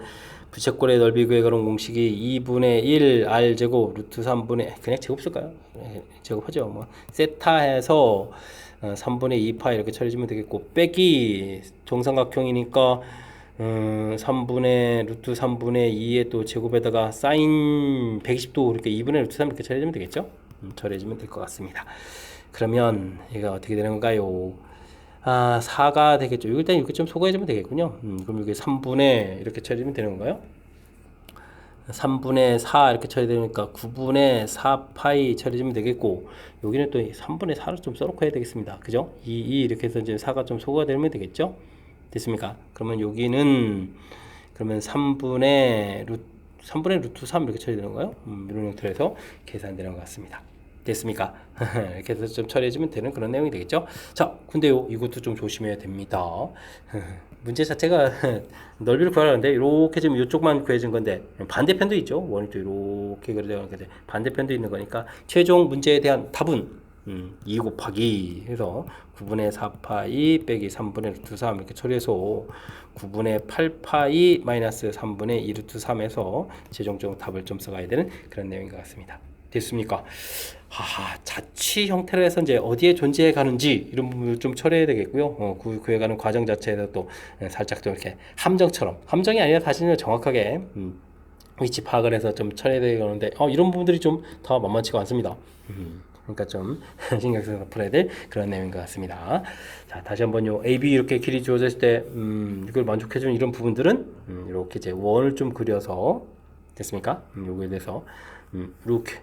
부채꼴의 넓이 구해 가는 공식이 2분의 1 r 제곱 루트 3분의 그냥 제곱 쓸까요? 제곱하죠. 뭐 세타해서 3분의 2파 이렇게 처리해주면 되겠고 빼기 정삼각형이니까 3분의 루트 3분의 2의 또 제곱에다가 사인 120도 이렇게 2분의 루트 3 이렇게 처리해주면 되겠죠? 처리해주면 될 것 같습니다. 그러면 얘가 어떻게 되는 건가요? 4가 되겠죠. 일단 이렇게 좀 소거해주면 되겠군요. 그럼 이게 3분의 이렇게 처리하면 되는 건가요? 3분의 4 이렇게 처리되니까 9분의 4파이 처리해주면 되겠고 여기는 또 3분의 4를 좀 써놓고 해야 되겠습니다. 그죠? 2 이렇게 해서 이제 4가 좀 소거가 되면 되겠죠? 됐습니까? 그러면 여기는 그러면 3분의 루트 3 이렇게 처리되는 거예요? 이런 형태로 해서 계산되는 것 같습니다. 됐습니까? 이렇게 해서 좀 처리해주면 되는 그런 내용이 되겠죠. 자, 근데요, 이것도 좀 조심해야 됩니다. 문제 자체가 넓이를 구하라는데 이렇게 지금 이쪽만 구해진 건데 반대편도 있죠. 원이 또 이렇게 그려져 있는데 반대편도 있는 거니까 최종 문제에 대한 답은 2 곱하기 해서 9분의 4파이 빼기 3분의 루트 3 이렇게 처리해서 9분의 8파이 마이너스 3분의 2 루트 3에서 최종적으로 답을 좀 써가야 되는 그런 내용인 것 같습니다. 됐습니까? 자취 형태로 해서 이제 어디에 존재해 가는지 이런 부분을 좀 처리해야 되겠고요. 구해가는 과정 자체에서 또 살짝 좀 이렇게 함정이 아니라 사실은 정확하게 위치 파악을 해서 좀 처리해야 되는데 이런 부분들이 좀 더 만만치가 않습니다. 그러니까 좀 신경 써서 풀어야 될 그런 내용인 것 같습니다. 자, 다시 한번요. A, B 이렇게 길이 주어졌을 때 이걸 만족해주는 이런 부분들은 이렇게 이제 원을 좀 그려서 됐습니까? 요거에 대해서 이렇게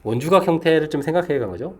원주각 형태를 좀 생각해 간 거죠.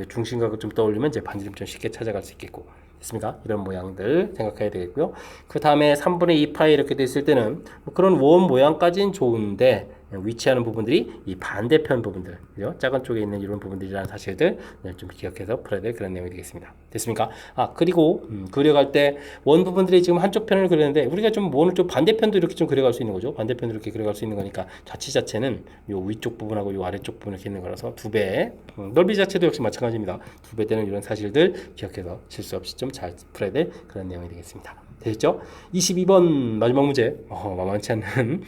중심각을 좀 떠올리면 이제 반지름 좀 쉽게 찾아갈 수 있겠고 됐습니까? 이런 모양들 생각해야 되겠고요. 그 다음에 3분의 2파이 이렇게 됐을 때는 그런 원 모양까지는 좋은데 위치하는 부분들이 이 반대편 부분들, 그죠? 작은 쪽에 있는 이런 부분들이라는 사실들 좀 기억해서 풀어야 될 그런 내용이 되겠습니다. 됐습니까? 그리고 그려갈 때 원 부분들이 지금 한쪽 편을 그리는데 우리가 좀 원을 좀 반대편도 이렇게 좀 그려갈 수 있는 거죠. 반대편도 이렇게 그려갈 수 있는 거니까 자치 자체는 요 위쪽 부분하고 요 아래쪽 부분 이렇게 있는 거라서 2배, 넓이 자체도 역시 마찬가지입니다. 2배 되는 이런 사실들 기억해서 실수 없이 좀 잘 풀어야 될 그런 내용이 되겠습니다. 됐죠? 22번 마지막 문제, 만만치 않는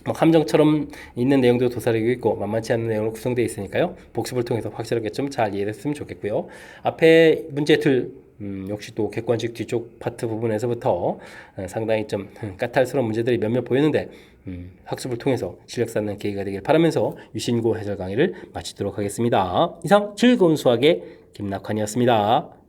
함정처럼 있는 내용도 도사리고 있고 만만치 않은 내용으로 구성되어 있으니까요. 복습을 통해서 확실하게 좀 잘 이해했으면 좋겠고요. 앞에 문제들 역시 또 객관식 뒤쪽 파트 부분에서부터 상당히 좀 까탈스러운 문제들이 몇몇 보였는데 학습을 통해서 실력 쌓는 계기가 되길 바라면서 유신고 해설 강의를 마치도록 하겠습니다. 이상 즐거운 수학의 김낙환이었습니다.